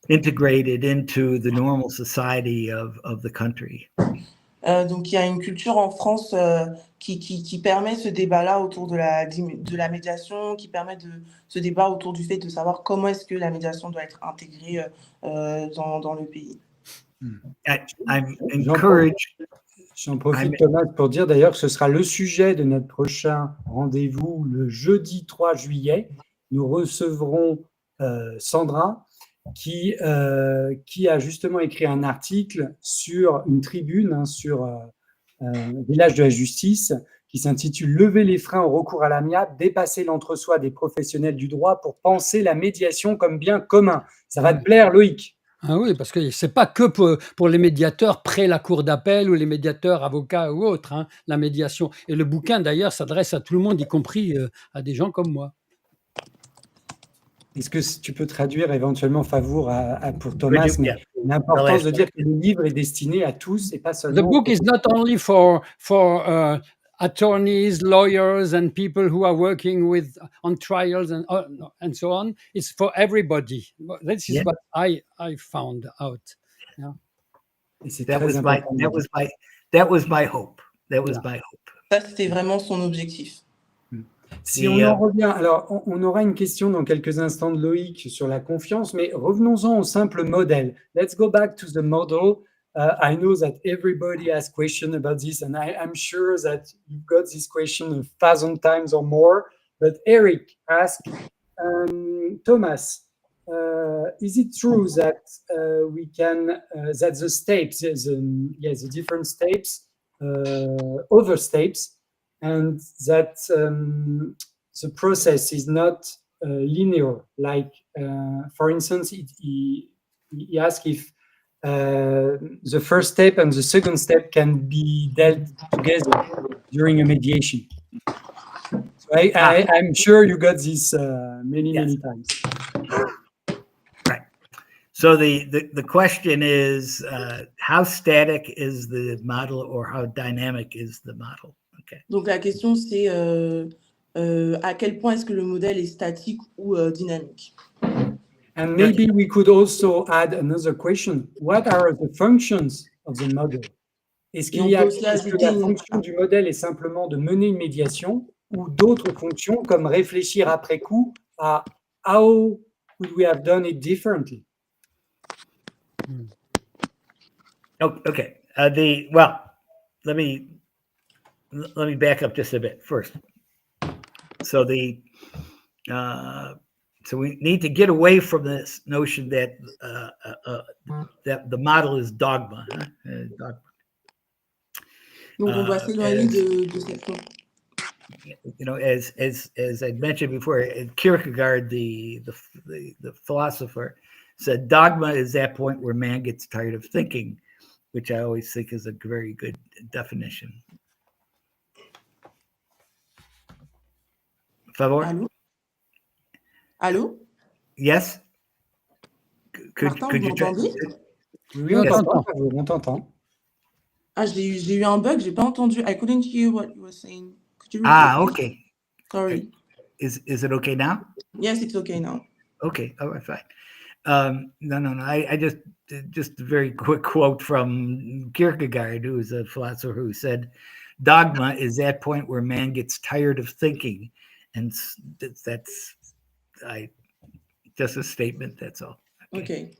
integrated into the normal society of the country. Donc, il y a une culture en France qui permet ce débat-là autour de la médiation, qui permet ce débat autour du fait de savoir comment est-ce que la médiation doit être intégrée dans le pays. I'm encouraged. J'en profite, Thomas, pour dire d'ailleurs que ce sera le sujet de notre prochain rendez-vous le jeudi 3 juillet. Nous recevrons Sandra qui a justement écrit un article sur une tribune, sur Village de la justice, qui s'intitule « Lever les freins au recours à l'amiable, dépasser l'entre-soi des professionnels du droit pour penser la médiation comme bien commun ». Ça va te plaire, Loïc? Ah oui, parce que c'est pas que pour les médiateurs près la cour d'appel ou les médiateurs avocats ou autres, hein, la médiation. Et le bouquin d'ailleurs s'adresse à tout le monde, y compris à des gens comme moi. Est-ce que tu peux traduire éventuellement Favour pour Thomas, mais Yeah. l'importance de dire que le livre est destiné à tous et pas The seulement book is not only for attorneys, lawyers, and people who are working on trials and so on. It's for everybody. This is Yeah. what I found out. Yeah. et c'est That très was my important. that was my hope. That was Yeah. my hope. Ça, c'était vraiment son objectif. Si on en revient, alors on aura une question dans quelques instants de Loïc sur la confiance, mais revenons-en au simple modèle. Let's go back to the model. I know that everybody has questions about this, and I'm sure that you've got this question 1,000 times or more. But Eric asked, Thomas, is it true that we can that the steps, the different steps, other steps, and that the process is not linear? Like, for instance, he asked if the first step and the second step can be dealt together during a mediation. So I'm sure you got this many times. Right. So the question is, how static is the model or how dynamic is the model? Okay. Donc la question c'est à quel point est-ce que le modèle est statique ou dynamique? And maybe we could also add another question. What are the functions of the model? Est-ce que la fonction du modèle est simplement de mener une médiation ou d'autres fonctions comme réfléchir après coup à how could we have done it differently? Okay. Well, let me back up just a bit first. So so we need to get away from this notion that that the model is dogma. Dogma. Donc on doit s'éloigner de cette forme. You know, as I mentioned before, Kierkegaard, the philosopher, said dogma is that point where man gets tired of thinking, which I always think is a very good definition. Favor? Allô? Allô? Yes? Martin, vous m'entendez? Oui, on t'entend. Ah, j'ai eu un bug, j'ai pas entendu. I couldn't hear what you were saying. Could you repeat, please? Okay. Sorry. Is it okay now? Yes, it's okay now. Okay, all right, fine. No. I just a very quick quote from Kierkegaard, who is a philosopher, who said, "Dogma is that point where man gets tired of thinking," and that's just a statement. That's all. Okay.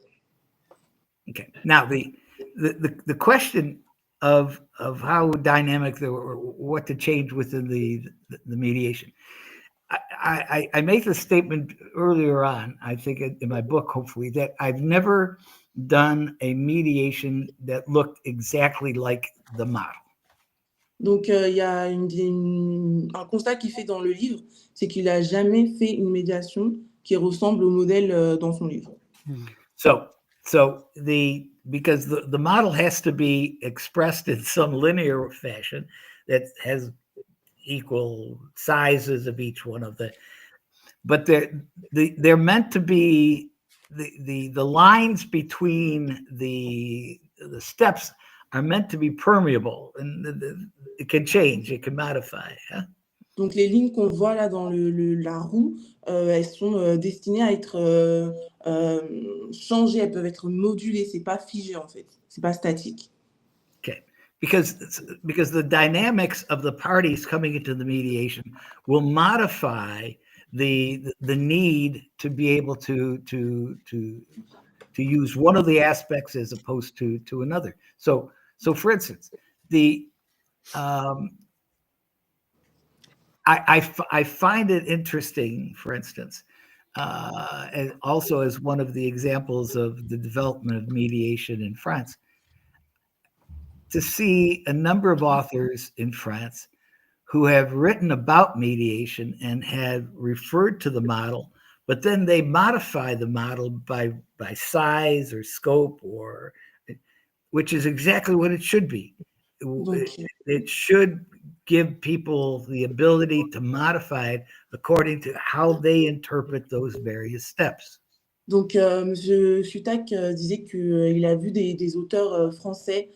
Now the question of how dynamic or what to change within the mediation. I made the statement earlier on, I think in my book, hopefully, that I've never done a mediation that looked exactly like the model. Donc, il y a un constat qu'il fait dans le livre, c'est qu'il n'a jamais fait une médiation qui ressemble au modèle dans son livre. Because the model has to be expressed in some linear fashion that has equal sizes of each one of but they're meant to be the lines between the steps are meant to be permeable, and it can change, it can modify. Huh? Donc les lignes qu'on voit là dans la roue, elles sont destinées à être changées, elles peuvent être modulées, c'est pas figé en fait, c'est pas statique. Okay. Because the dynamics of the parties coming into the mediation will modify the need to be able to use one of the aspects as opposed to another. So for instance, I find it interesting, for instance, and also as one of the examples of the development of mediation in France, to see a number of authors in France who have written about mediation and have referred to the model, but then they modify the model by size or scope, which is exactly what it should be. It should give people the ability to modify it according to how they interpret those various steps. Donc, Monsieur Fiutak disait qu'il a vu des auteurs français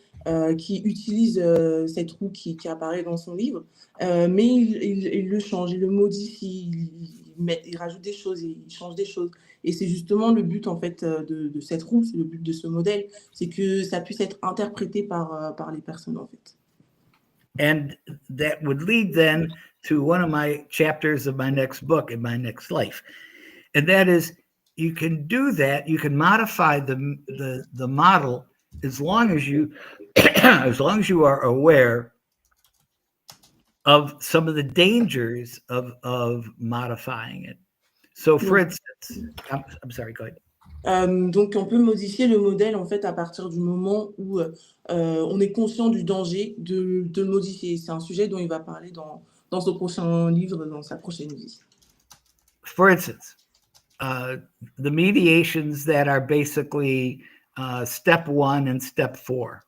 qui utilisent cette roue qui apparaît dans son livre, mais il le change, il le modifie, il rajoute des choses, il change des choses. Et c'est justement le but en fait de cette roue, c'est le but de ce modèle, c'est que ça puisse être interprété par les personnes en fait. And that would lead then to one of my chapters of my next book in my next life. And that is, you can do that. You can modify the model as long as you are aware of some of the dangers of modifying it. So, for instance, I'm sorry, go ahead. Donc, on peut modifier le modèle en fait à partir du moment où on est conscient du danger de le modifier. C'est un sujet dont il va parler dans son prochain livre, dans sa prochaine vie. For instance, the mediations that are basically step 1 and step 4.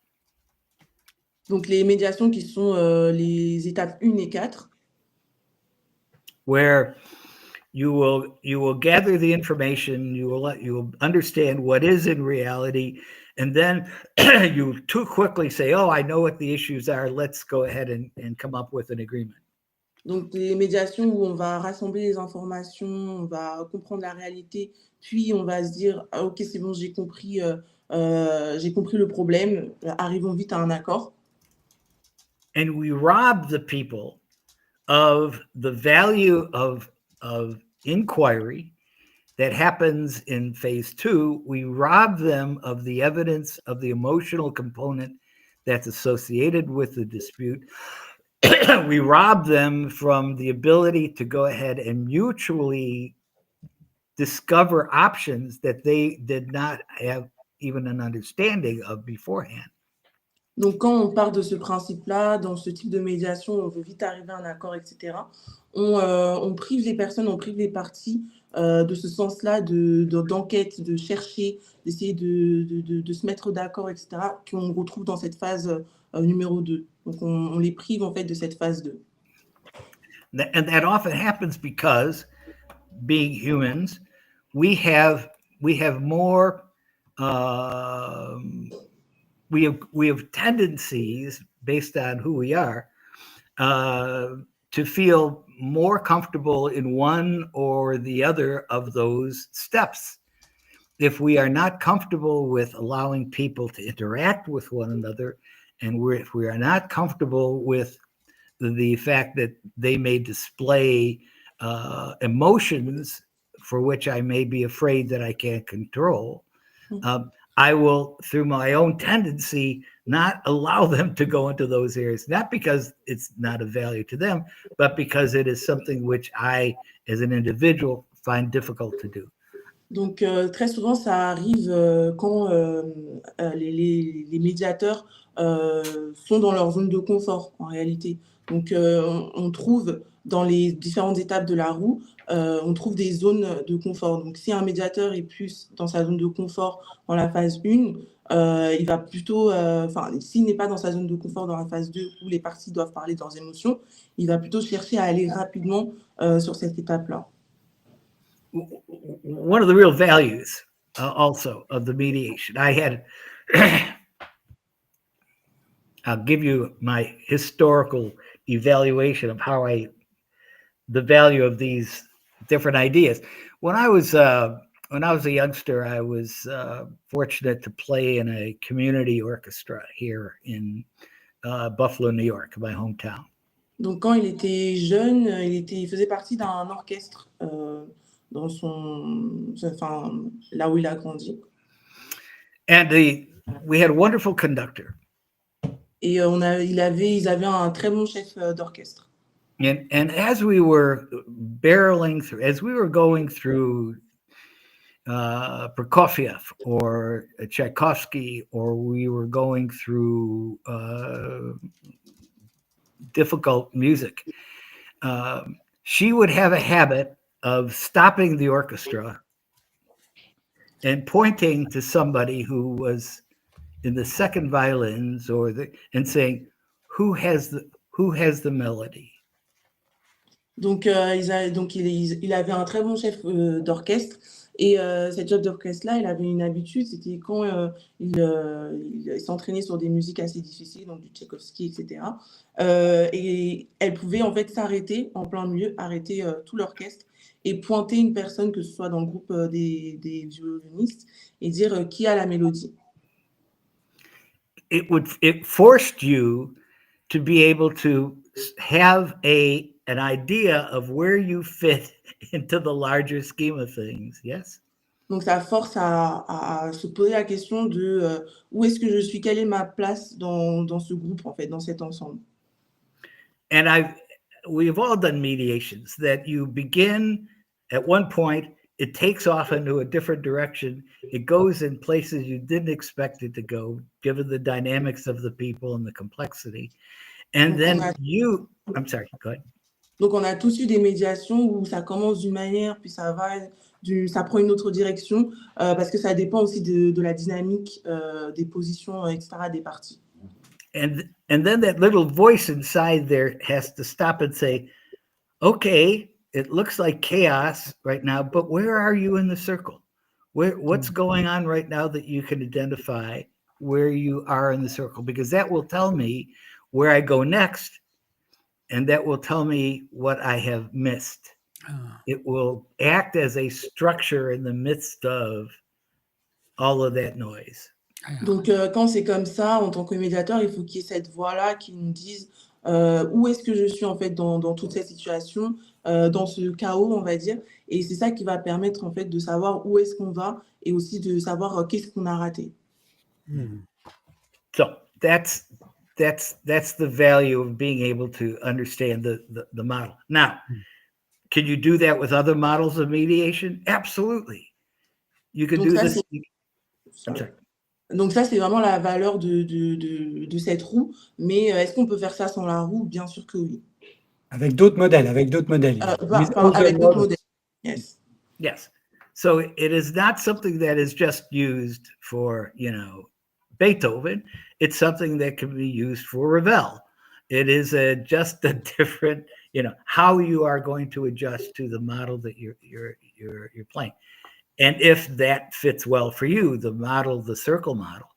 Donc, les médiations qui sont les étapes 1 et 4. Where you will gather the information, you will understand what is in reality, and then you too quickly say, oh, I know what the issues are, let's go ahead and come up with an agreement. Donc, les médiations où on va rassembler les informations, on va comprendre la réalité, puis on va se dire, ah, ok, c'est bon, j'ai compris le problème, arrivons vite à un accord. And we rob the people of the value of inquiry that happens in phase 2. We rob them of the evidence of the emotional component that's associated with the dispute. We rob them from the ability to go ahead and mutually discover options that they did not have even an understanding of beforehand. Donc, quand on part de ce principe-là, dans ce type de médiation, on veut vite arriver à un accord, etc., on prive les personnes, on prive les parties de ce sens-là d'enquête, de chercher, d'essayer de se mettre d'accord, etc., qu'on retrouve dans cette phase numéro 2. Donc, on les prive en fait de cette phase 2. And that often happens because, being humans, we have more we have tendencies based on who we are to feel more comfortable in one or the other of those steps. If we are not comfortable with allowing people to interact with one another, and if we are not comfortable with the fact that they may display emotions for which I may be afraid that I can't control, I will, through my own tendency, not allow them to go into those areas, not because it's not of value to them, but because it is something which I, as an individual, find difficult to do. Donc, très souvent, ça arrive quand les médiateurs sont dans leur zone de confort, en réalité. Donc, on trouve dans les différentes étapes de la roue, on trouve des zones de confort. Donc, si un médiateur est plus dans sa zone de confort dans la phase 1, il va plutôt, s'il n'est pas dans sa zone de confort dans la phase 2, où les parties doivent parler de leurs émotions, il va plutôt chercher à aller rapidement sur cette étape-là. One of the real values also of the mediation, I had, I'll give you my historical evaluation of how the value of these different ideas. When I was a youngster, I was fortunate to play in a community orchestra here in Buffalo, New York, my hometown. Donc, quand il était jeune, il faisait partie d'un orchestre dans là où il a grandi. And we had a wonderful conductor. Et ils avaient un très bon chef d'orchestre. And as we were barreling through, as we were going through Prokofiev or Tchaikovsky, or we were going through difficult music, she would have a habit of stopping the orchestra and pointing to somebody who was in the second violins and saying, who has the melody? Donc, il avait un très bon chef d'orchestre. Et cette chef d'orchestre-là, il avait une habitude, c'était quand il s'entraînait sur des musiques assez difficiles, donc du Tchaïkovski, etc. Et elle pouvait en fait s'arrêter en plein milieu, arrêter tout l'orchestre et pointer une personne, que ce soit dans le groupe des violonistes, et dire qui a la mélodie. It forced you to be able to have an idea of where you fit into the larger scheme of things, yes? Donc, ça force à se poser la question de où est-ce que je suis, quelle est ma place dans ce groupe, en fait, dans cet ensemble. And we've all done mediations that you begin at one point, it takes off into a different direction. It goes in places you didn't expect it to go, given the dynamics of the people and the complexity. And then I'm sorry, go ahead. Donc, on a tous eu des médiations où ça commence d'une manière, puis ça prend une autre direction, parce que ça dépend aussi de la dynamique, des positions, etc., des parties. And then that little voice inside there has to stop and say, okay, it looks like chaos right now, but where are you in the circle? What's going on right now that you can identify where you are in the circle? Because that will tell me where I go next. And that will tell me what I have missed. It will act as a structure in the midst of all of that noise. Donc, quand c'est comme ça, en tant que médiateur, il faut qu'il y ait cette voix-là qui nous dise où est-ce que je suis en fait dans toute cette situation, dans ce chaos, on va dire. Et c'est ça qui va permettre en fait de savoir où est-ce qu'on va et aussi de savoir qu'est-ce qu'on a raté. So that's the value of being able to understand the model. Now, can you do that with other models of mediation? Absolutely. You can do this. I'm sorry. Donc ça, c'est vraiment la valeur de cette roue. Mais est-ce qu'on peut faire ça sans la roue? Bien sûr que oui. Avec d'autres modèles. Avec d'autres modèles. Yes. Yes. So it is not something that is just used for, Beethoven. It's something that can be used for Ravel. It is just a different, how you are going to adjust to the model that you're playing. And if that fits well for you, the circle model.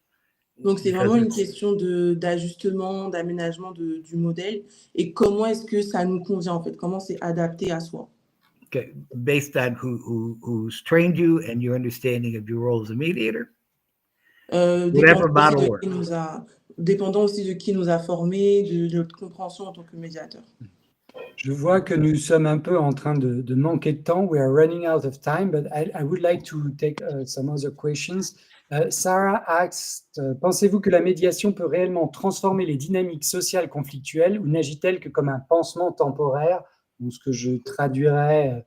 Donc, c'est vraiment une question d'ajustement, d'aménagement du modèle et comment est-ce que ça nous convient en fait, comment c'est adapté à soi. Okay. Based on who's trained you and your understanding of your role as a mediator. Dépendant aussi de qui nous a formés, de notre compréhension en tant que médiateur. Je vois que nous sommes un peu en train de manquer de temps. We are running out of time, but I would like to take some other questions. Sarah asked, pensez-vous que la médiation peut réellement transformer les dynamiques sociales conflictuelles ou n'agit-elle que comme un pansement temporaire? Donc, ce que je traduirais,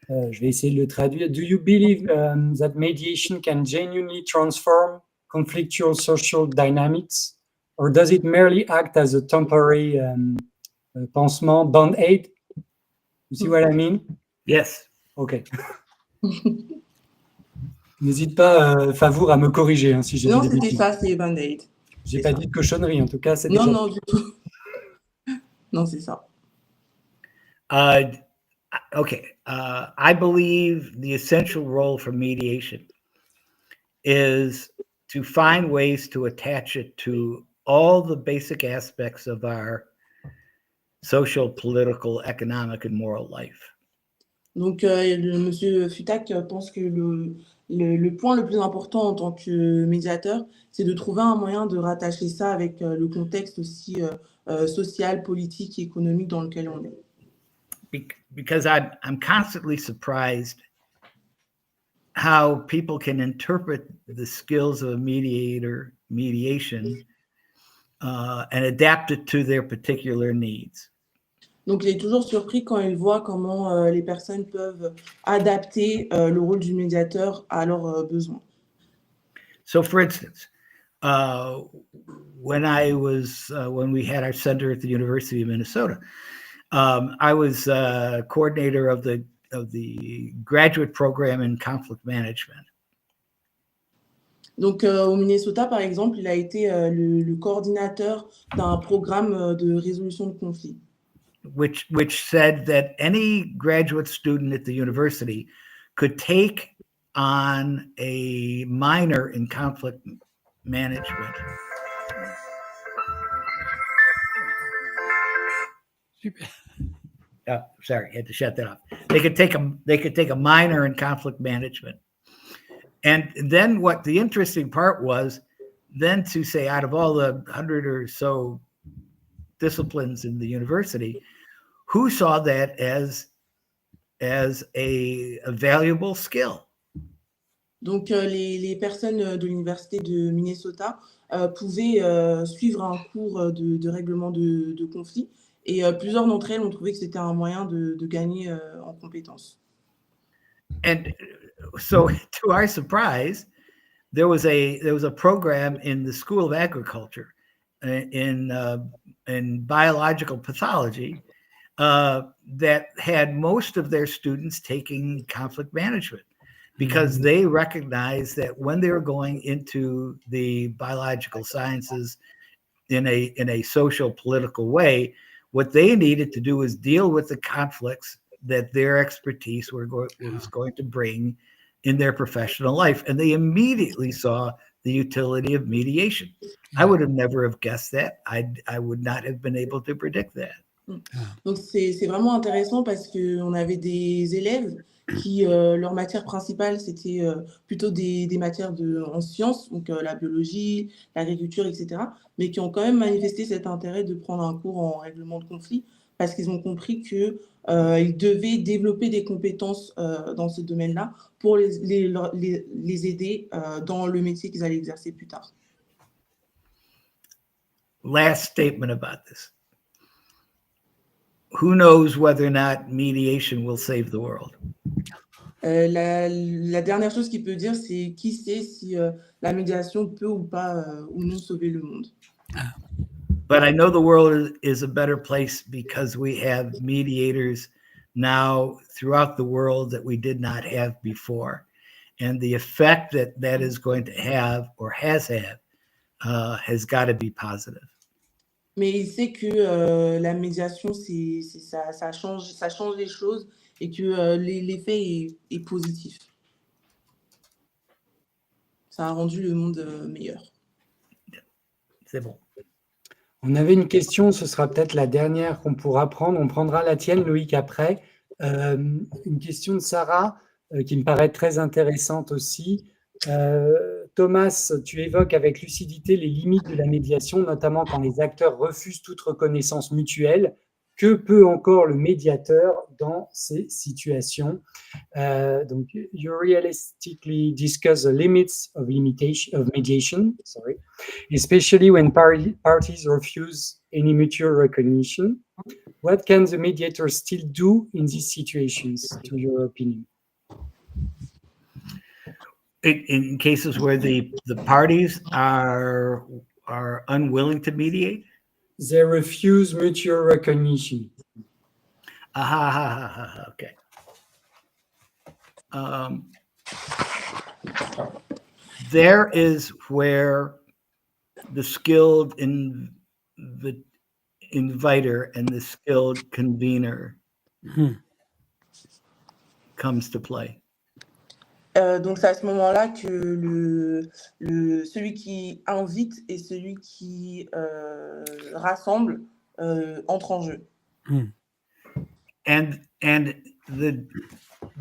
je vais essayer de le traduire. Do you believe that mediation can genuinely transform conflictual social dynamics, or does it merely act as a temporary pansement, band-aid? You see what I mean? Yes. OK. N'hésite pas, Favour, à me corriger si j'ai dit des bêtises. Non, c'était ça, c'est band-aid. J'ai pas dit de cochonnerie, en tout cas. Non, du tout. Non, c'est ça. Okay. I believe the essential role for mediation is to find ways to attach it to all the basic aspects of our social, political, economic, and moral life. Donc, monsieur Fiutak pense que le point le plus important en tant que médiateur, c'est de trouver un moyen de rattacher ça avec le contexte aussi social, politique et économique dans lequel on est. Because I'm constantly surprised how people can interpret the skills of a mediation and adapt it to their particular needs. Donc, il est toujours surpris quand il voit comment les personnes peuvent adapter le rôle du médiateur à leurs besoins. So, for instance, when we had our center at the University of Minnesota, I was coordinator of the graduate program in conflict management. Donc, au Minnesota, par exemple, il a été le coordinateur d'un programme de résolution de conflits. Which said that any graduate student at the university could take on a minor in conflict management. Super. Oh, sorry, I had to shut that off. They could take a minor in conflict management. And then what the interesting part was then to say out of all the 100 or so disciplines in the university, who saw that as a valuable skill. Donc, les personnes de l'université de Minnesota pouvaient suivre un cours de règlement de conflits et plusieurs d'entre elles ont trouvé que c'était un moyen de gagner en compétences. And so, to our surprise, there was a program in the School of Agriculture in biological pathology that had most of their students taking conflict management because they recognized that when they were going into the biological sciences in a social political way, what they needed to do was deal with the conflicts that their expertise was going to bring in their professional life. And they immediately saw the utility of mediation. I would have never have guessed that. I would not have been able to predict that. Donc, c'est vraiment intéressant parce qu'on avait des élèves qui, leur matière principale, c'était plutôt des matières en sciences, donc la biologie, l'agriculture, etc., mais qui ont quand même manifesté cet intérêt de prendre un cours en règlement de conflit parce qu'ils ont compris qu'ils devaient développer des compétences dans ce domaine-là pour les aider dans le métier qu'ils allaient exercer plus tard. Last statement about this. Who knows whether or not mediation will save the world? La dernière chose qu'il peut dire, c'est qui sait si la médiation peut ou pas ou non sauver le monde. But I know the world is a better place because we have mediators now throughout the world that we did not have before. And the effect that is going to have or has had has got to be positive. Mais il sait que la médiation, ça change les choses et que l'effet est positif. Ça a rendu le monde meilleur. C'est bon. On avait une question, ce sera peut-être la dernière qu'on pourra prendre. On prendra la tienne, Loïc, après. Une question de Sarah qui me paraît très intéressante aussi. Thomas, tu évoques avec lucidité les limites de la médiation, notamment quand les acteurs refusent toute reconnaissance mutuelle. Que peut encore le médiateur dans ces situations? Donc, you realistically discuss the limits of mediation, especially when parties refuse any mutual recognition. What can the mediator still do in these situations, to your opinion? In cases where the parties are unwilling to mediate? They refuse mutual recognition. Okay. There is where the skilled inviter and the skilled convener comes to play. Donc, c'est à ce moment-là que celui qui invite et celui qui rassemble entrent en jeu.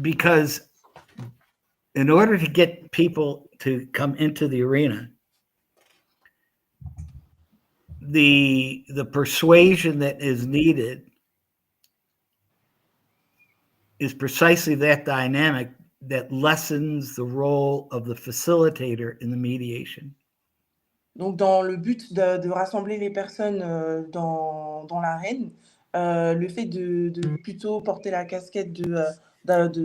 Because in order to get people to come into the arena, the persuasion that is needed is precisely that dynamic that lessens the role of the facilitator in the mediation. Donc, dans le but de rassembler les personnes dans l'arène, le fait de plutôt porter la casquette de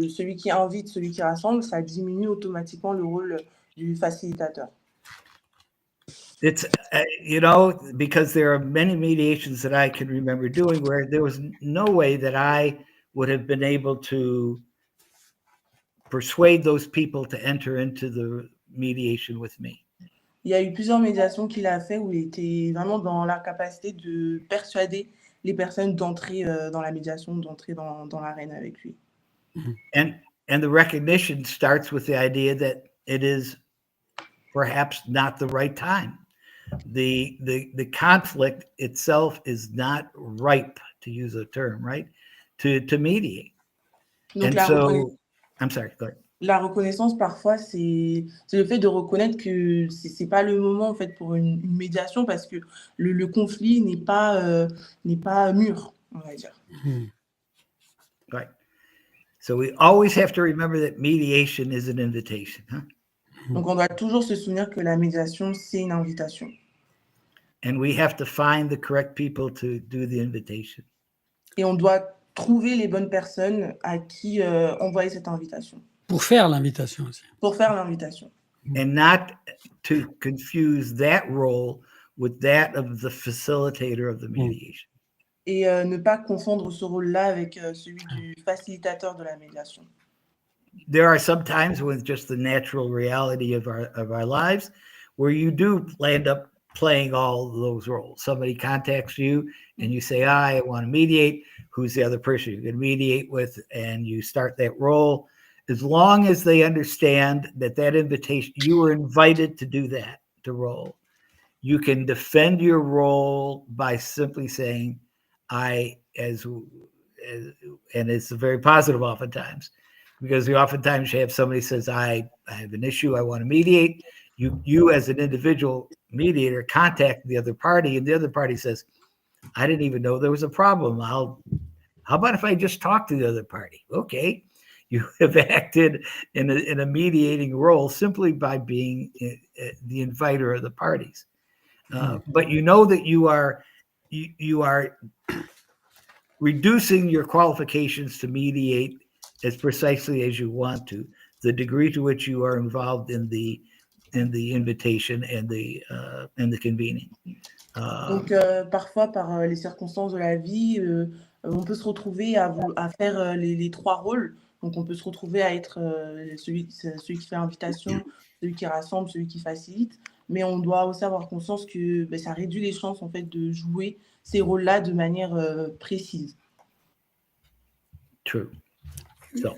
celui qui invite, celui qui rassemble, ça diminue automatiquement le rôle du facilitateur. It's, because there are many mediations that I can remember doing where there was no way that I would have been able to persuade those people to enter into the mediation with me. Il y a eu plusieurs médiations qu'il a fait où il était vraiment dans la capacité de persuader les personnes d'entrer dans la médiation, d'entrer dans l'arène avec lui. And the recognition starts with the idea that it is perhaps not the right time. The conflict itself is not ripe, to use a term, right? To mediate. Donc And so, I'm sorry, go ahead. La reconnaissance, parfois, c'est le fait de reconnaître que c'est pas le moment en fait pour une médiation parce que le conflit n'est pas mûr, on va dire. Right. So we always have to remember that mediation is an invitation. Huh? Donc, on doit toujours se souvenir que la médiation, c'est une invitation. And we have to find the correct people to do the invitation. Et on doit trouver les bonnes personnes à qui envoyer cette invitation. Pour faire l'invitation aussi. Pour faire l'invitation. And not to confuse that role with that of the facilitator of the mediation. Et ne pas confondre ce rôle-là avec celui du facilitateur de la médiation. There are some times with just the natural reality of our lives where you do end up playing all those roles. Somebody contacts you and you say, I want to mediate. Who's the other person you can mediate with? And you start that role. As long as they understand that invitation, you were invited to do that, to roll. You can defend your role by simply saying, and it's very positive oftentimes, because oftentimes you have somebody says, I have an issue, I want to mediate. You as an individual mediator contact the other party, and the other party says, I didn't even know there was a problem. How about if I just talk to the other party? Okay. You have acted in a mediating role simply by being the inviter of the parties. But you know that you are reducing your qualifications to mediate as precisely as you want to, the degree to which you are involved in the invitation and the convening. Donc, parfois, par les circonstances de la vie, on peut se retrouver à faire les trois rôles. Donc, on peut se retrouver à être celui qui fait l'invitation, celui qui rassemble, celui qui facilite. Mais on doit aussi avoir conscience que ça réduit les chances en fait, de jouer ces rôles-là de manière précise. True. So,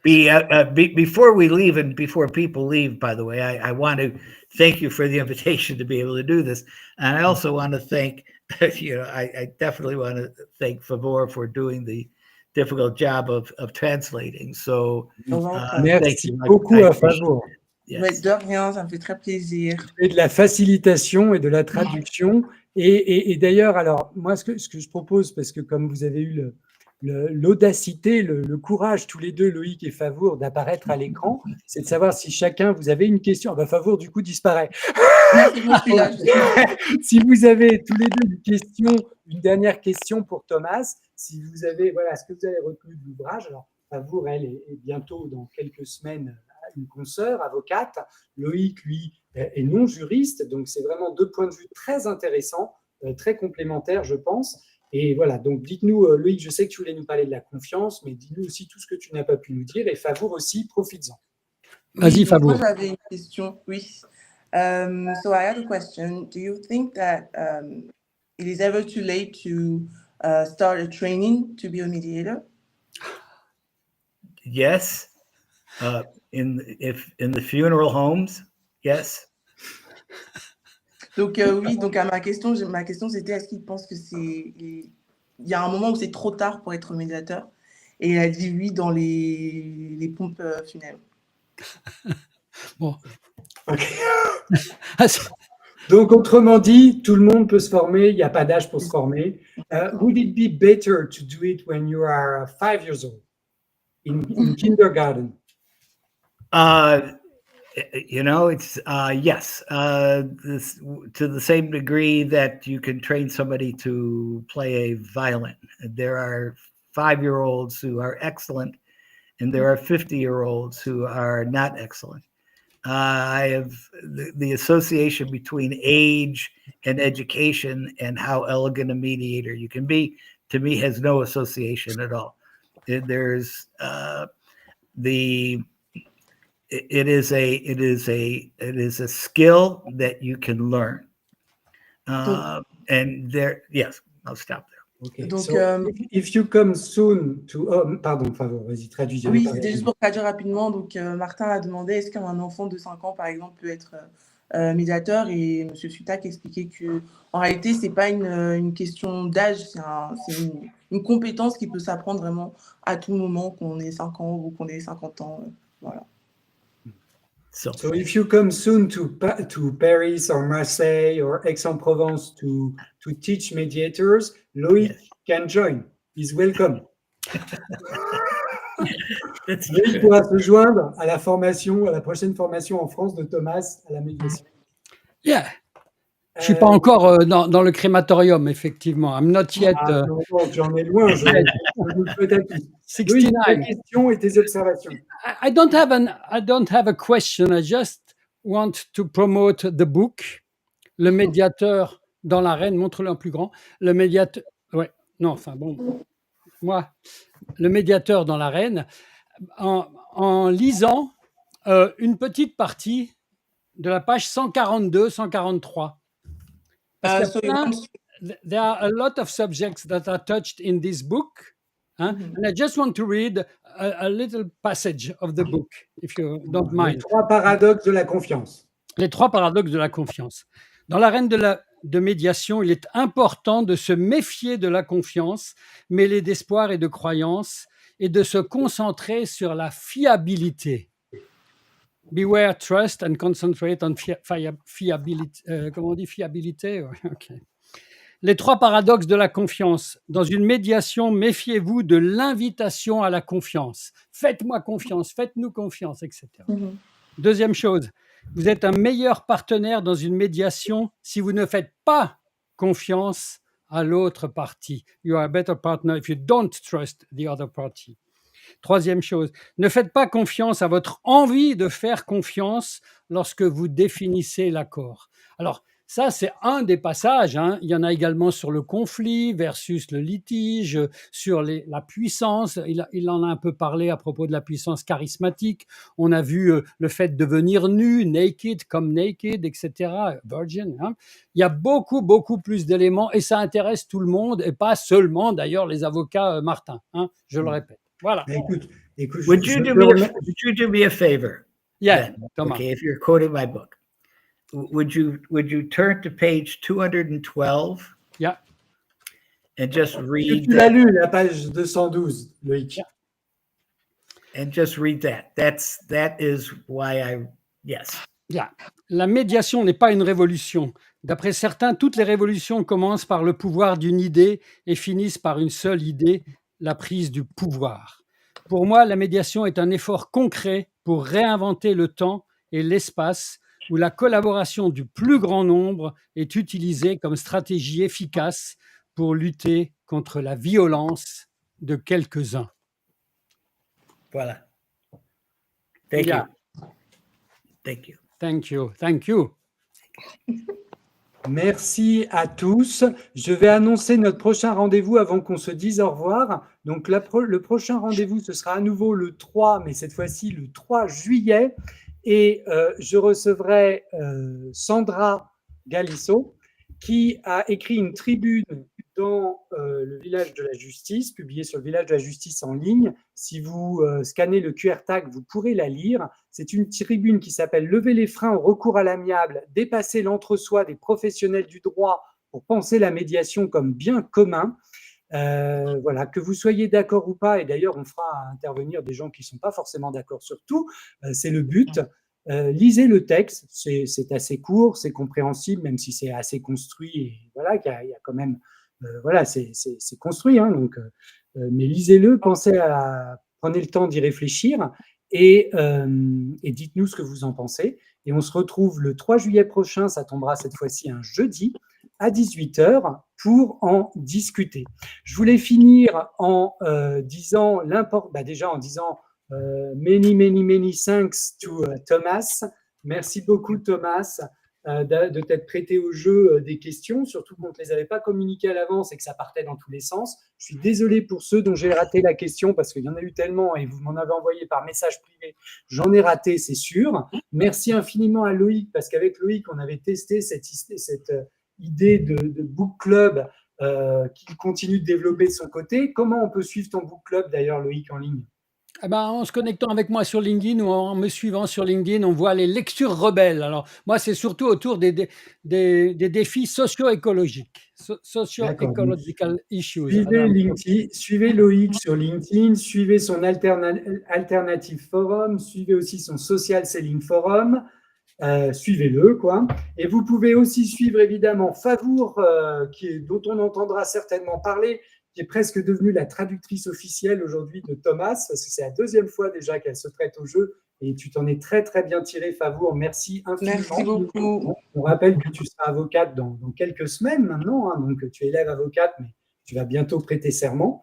before we leave and before people leave, by the way, I want to thank you for the invitation to be able to do this. And I also want to thank, I definitely want to thank Favor for doing the difficult job of translating. So, merci beaucoup à Favor. Yes. De rien, ça me fait très plaisir. Et de la facilitation et de la traduction. Et d'ailleurs, alors, moi, ce que je propose, parce que comme vous avez eu l'audacité, le courage, tous les deux, Loïc et Favour, d'apparaître à l'écran, c'est de savoir si chacun, vous avez une question. Favour, du coup, disparaît. Si vous avez tous les deux une question, une dernière question pour Thomas, si vous avez, voilà, ce que vous avez retenu de l'ouvrage. Alors, Favour, elle, est bientôt, dans quelques semaines, une consoeur, avocate. Loïc, lui, est non juriste. Donc, c'est vraiment deux points de vue très intéressants, très complémentaires, je pense. Et voilà, donc dites-nous, Loïc, je sais que tu voulais nous parler de la confiance, mais dis-nous aussi tout ce que tu n'as pas pu nous dire. Et Favour aussi, profites-en. Vas-y, Favour. Moi, j'avais une question, oui. So I had a question. Do you think that it is ever too late to start a training to be a mediator? Yes. In the funeral homes, yes. Donc oui, donc ma question c'était est-ce qu'il pense que il y a un moment où c'est trop tard pour être médiateur? Et il a dit oui dans les pompes funèbres. Bon. Okay. Donc autrement dit, tout le monde peut se former, il n'y a pas d'âge pour se former. Would it be better to do it when you are 5 years old in kindergarten? It's yes. To the same degree that you can train somebody to play a violin. There are 5-year-olds who are excellent, and there are 50-year-olds who are not excellent. I have the association between age and education and how elegant a mediator you can be, to me, has no association at all. There's it is a skill that you can learn. And there, yes, I'll stop there. Okay. Donc, So if you come soon to... Oh, pardon, favor, vas-y, traduis. oui, c'était juste pour traduire rapidement. Donc, Martin a demandé est-ce qu'un enfant de 5 ans, par exemple, peut être médiateur, et M. Fiutak expliquait qu'en réalité, ce n'est pas une question d'âge, c'est une compétence qui peut s'apprendre vraiment à tout moment, qu'on ait 5 ans ou qu'on ait 50 ans. Voilà. So if you come soon to Paris or Marseille or Aix-en-Provence to teach mediators, Loïc can join. He's welcome. Loïc pourra se joindre à la prochaine formation en France de Thomas à la médiation. Yeah. Je suis pas encore dans le crématorium, effectivement. I'm not yet. Non, j'en ai loin. Je vous le souhaite à tous. 69. Oui, tes questions et tes observations. I don't have a question. I just want to promote the book. Le médiateur dans l'arène. Montre-le en plus grand. Le médiateur. Ouais. Non. Enfin bon. Moi, le médiateur dans l'arène. En lisant une petite partie de la page 142-143. Parce there are a lot of subjects that are touched in this book, and I just want to read a little passage of the book, if you don't mind. Les 3 paradoxes de la confiance. Les 3 paradoxes de la confiance. Dans l'arène de médiation, il est important de se méfier de la confiance, mêlée d'espoir et de croyance, et de se concentrer sur la fiabilité. Beware trust and concentrate on fiability. Comment on dit fiabilité? Okay. Les 3 paradoxes de la confiance. Dans une médiation, méfiez-vous de l'invitation à la confiance. Faites-moi confiance, faites-nous confiance, etc. Deuxième chose, vous êtes un meilleur partenaire dans une médiation si vous ne faites pas confiance à l'autre partie. You are a better partner if you don't trust the other party. Troisième chose, ne faites pas confiance à votre envie de faire confiance lorsque vous définissez l'accord. Alors, ça, c'est un des passages. Il y en a également sur le conflit versus le litige, sur la puissance. Il en a un peu parlé à propos de la puissance charismatique. On a vu le fait de devenir nu, naked, comme naked, etc., virgin. Il y a beaucoup, beaucoup plus d'éléments et ça intéresse tout le monde et pas seulement, d'ailleurs, les avocats Martin. Je le répète. Voilà. Écoute, would you do me a favor? Yeah, Thomas. Okay, if you're quoting my book, would you turn to page 212? Yeah. And just read. Tu l'as lu, la page 212, Loïc. Yeah. And just read that. That is why yes. Yeah. La médiation n'est pas une révolution. D'après certains, toutes les révolutions commencent par le pouvoir d'une idée et finissent par une seule idée, la prise du pouvoir. Pour moi, la médiation est un effort concret pour réinventer le temps et l'espace où la collaboration du plus grand nombre est utilisée comme stratégie efficace pour lutter contre la violence de quelques-uns. Voilà. Thank you. Thank you. Thank you. Thank you. Merci à tous. Je vais annoncer notre prochain rendez-vous avant qu'on se dise au revoir. Donc, le prochain rendez-vous, ce sera à nouveau le 3, mais cette fois-ci le 3 juillet. Et je recevrai Sandra Galisso, qui a écrit une tribune dans le village de la justice, publiée sur le village de la justice en ligne. Si vous scannez le QR tag, vous pourrez la lire. C'est une tribune qui s'appelle « Lever les freins au recours à l'amiable, dépasser l'entre-soi des professionnels du droit pour penser la médiation comme bien commun ». Voilà, que vous soyez d'accord ou pas, et d'ailleurs on fera intervenir des gens qui ne sont pas forcément d'accord sur tout, c'est le but. Lisez le texte, c'est assez court, c'est compréhensible, même si c'est assez construit, et voilà, il y a quand même, voilà, c'est construit, donc, mais lisez-le, prenez le temps d'y réfléchir, et dites-nous ce que vous en pensez. Et on se retrouve le 3 juillet prochain, ça tombera cette fois-ci un jeudi, à 18h pour en discuter. Je voulais finir en disant many thanks to Thomas. Merci beaucoup Thomas de t'être prêté au jeu des questions, surtout qu'on ne te les avait pas communiquées à l'avance et que ça partait dans tous les sens. Je suis désolé pour ceux dont j'ai raté la question parce qu'il y en a eu tellement et vous m'en avez envoyé par message privé. J'en ai raté, c'est sûr. Merci infiniment à Loïc parce qu'avec Loïc, on avait testé cette idée de book club qu'il continue de développer de son côté. Comment on peut suivre ton book club d'ailleurs, Loïc, en ligne? Eh ben, en se connectant avec moi sur LinkedIn ou en me suivant sur LinkedIn, on voit les lectures rebelles. Alors, moi, c'est surtout autour des défis socio-écologiques, D'accord. Donc, socio-ecological issues. suivez LinkedIn, suivez Loïc sur LinkedIn, suivez son Alternative Forum, suivez aussi son Social Selling Forum, suivez-le, quoi. Et vous pouvez aussi suivre évidemment Favour, dont on entendra certainement parler, qui est presque devenue la traductrice officielle aujourd'hui de Thomas, parce que c'est la deuxième fois déjà qu'elle se prête au jeu, et tu t'en es très très bien tiré, Favour. Merci infiniment. Merci beaucoup. On rappelle que tu seras avocate dans quelques semaines maintenant, hein, donc tu es élève avocate, mais tu vas bientôt prêter serment.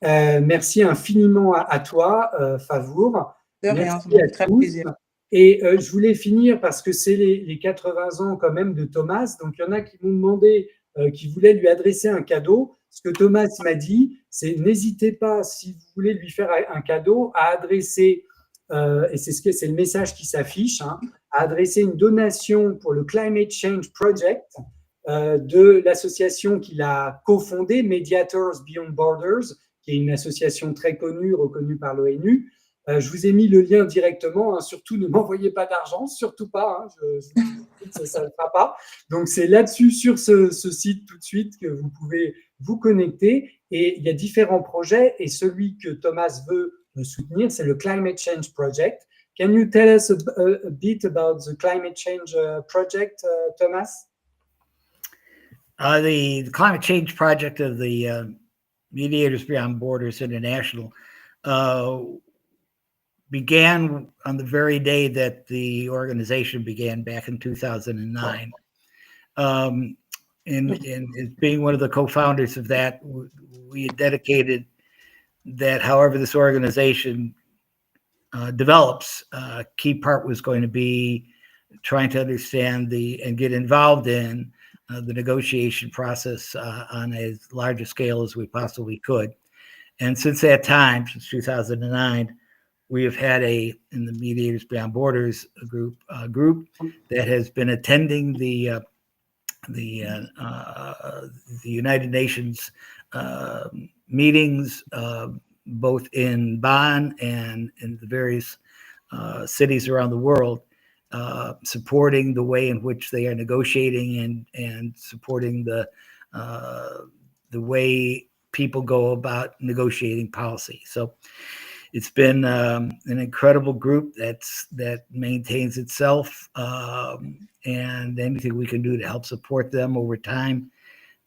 Merci infiniment à toi, Favour. De rien, ça Merci me à fait très tous. plaisir. Et je voulais finir parce que c'est les 80 ans quand même de Thomas. Donc, il y en a qui m'ont demandé, qui voulaient lui adresser un cadeau. Ce que Thomas m'a dit, c'est n'hésitez pas, si vous voulez lui faire un cadeau, à adresser, et c'est le message qui s'affiche, hein, à adresser une donation pour le Climate Change Project de l'association qu'il a cofondée, Mediators Beyond Borders, qui est une association très connue, reconnue par l'ONU. Je vous ai mis le lien directement, hein, surtout ne m'envoyez pas d'argent, surtout pas, hein, ça ne le fera pas. Donc c'est là-dessus, sur ce site tout de suite, que vous pouvez vous connecter. Et il y a différents projets, et celui que Thomas veut soutenir, c'est le Climate Change Project. Can you tell us a bit about the Climate Change Project, Thomas? The Climate Change Project of the Mediators Beyond Borders International began on the very day that the organization began back in 2009. And as being one of the co-founders of that, we had dedicated that however this organization develops, a key part was going to be trying to understand and get involved in the negotiation process on as large a scale as we possibly could. And since that time, since 2009, we have had in the Mediators Beyond Borders group that has been attending the United Nations meetings, both in Bonn and in the various cities around the world, supporting the way in which they are negotiating and supporting the way people go about negotiating policy. So it's been an incredible group that maintains itself, and anything we can do to help support them over time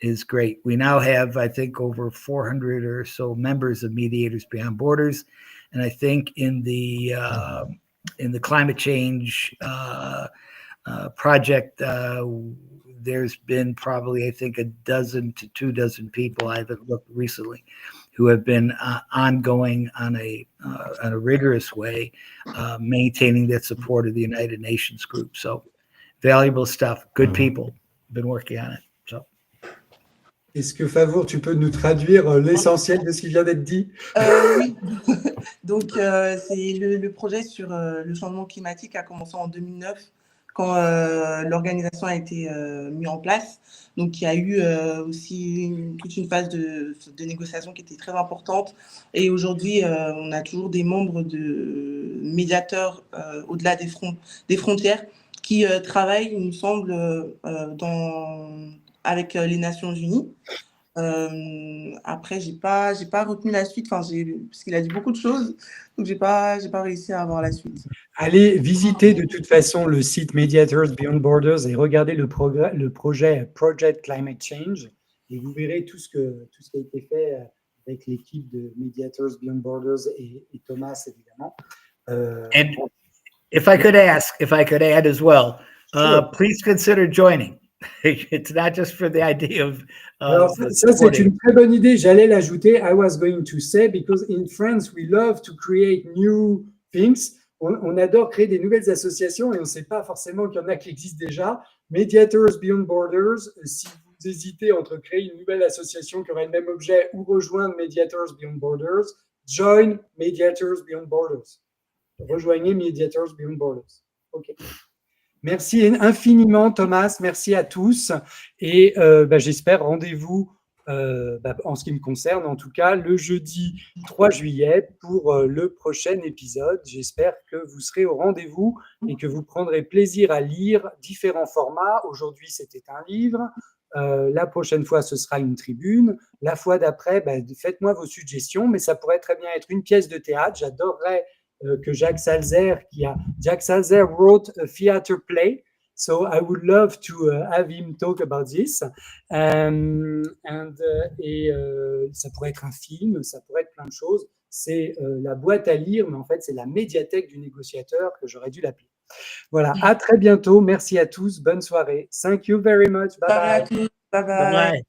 is great. We now have, I think, over 400 or so members of Mediators Beyond Borders, and I think in the climate change project, there's been probably, I think, 12 to 24 people I haven't looked recently who have been ongoing on a rigorous way, maintaining that support of the United Nations group. So valuable stuff, good people, been working on it. So. Est-ce que Favour, tu peux nous traduire l'essentiel de ce qui vient d'être dit? Oui. Donc, c'est le projet sur le changement climatique a commencé en 2009 quand l'organisation a été mise en place. Donc, il y a eu aussi toute une phase de négociation qui était très importante. Et aujourd'hui, on a toujours des membres de médiateurs au-delà des frontières qui travaillent, il me semble, avec les Nations Unies. Après, j'ai pas retenu la suite, parce qu'il a dit beaucoup de choses, donc j'ai pas réussi à avoir la suite. Allez visiter de toute façon le site Mediators Beyond Borders et regardez le projet Project Climate Change, et vous verrez tout ce qui a été fait avec l'équipe de Mediators Beyond Borders et Thomas, évidemment. And if I could add as well, Sure. please consider joining. It's not just for the idea of. Alors ça c'est une très bonne idée. J'allais l'ajouter. I was going to say, because in France we love to create new things. On adore créer des nouvelles associations et on ne sait pas forcément qu'il y en a qui existent déjà. Mediators Beyond Borders, si vous hésitez entre créer une nouvelle association qui aurait le même objet ou rejoindre Mediators Beyond Borders, join Mediators Beyond Borders. Rejoignez Mediators Beyond Borders. OK. Merci infiniment, Thomas. Merci à tous. Et j'espère, rendez-vous, en ce qui me concerne, en tout cas, le jeudi 3 juillet pour le prochain épisode. J'espère que vous serez au rendez-vous et que vous prendrez plaisir à lire différents formats. Aujourd'hui, c'était un livre. La prochaine fois, ce sera une tribune. La fois d'après, faites-moi vos suggestions, mais ça pourrait très bien être une pièce de théâtre. J'adorerais que Jacques Salzer wrote a theater play, so I would love to have him talk about this. Ça pourrait être un film, ça pourrait être plein de choses. C'est la boîte à lire, mais en fait, c'est la médiathèque du négociateur que j'aurais dû l'appeler. Voilà, à très bientôt. Merci à tous. Bonne soirée. Thank you very much. Bye bye. Bye bye. Bye-bye.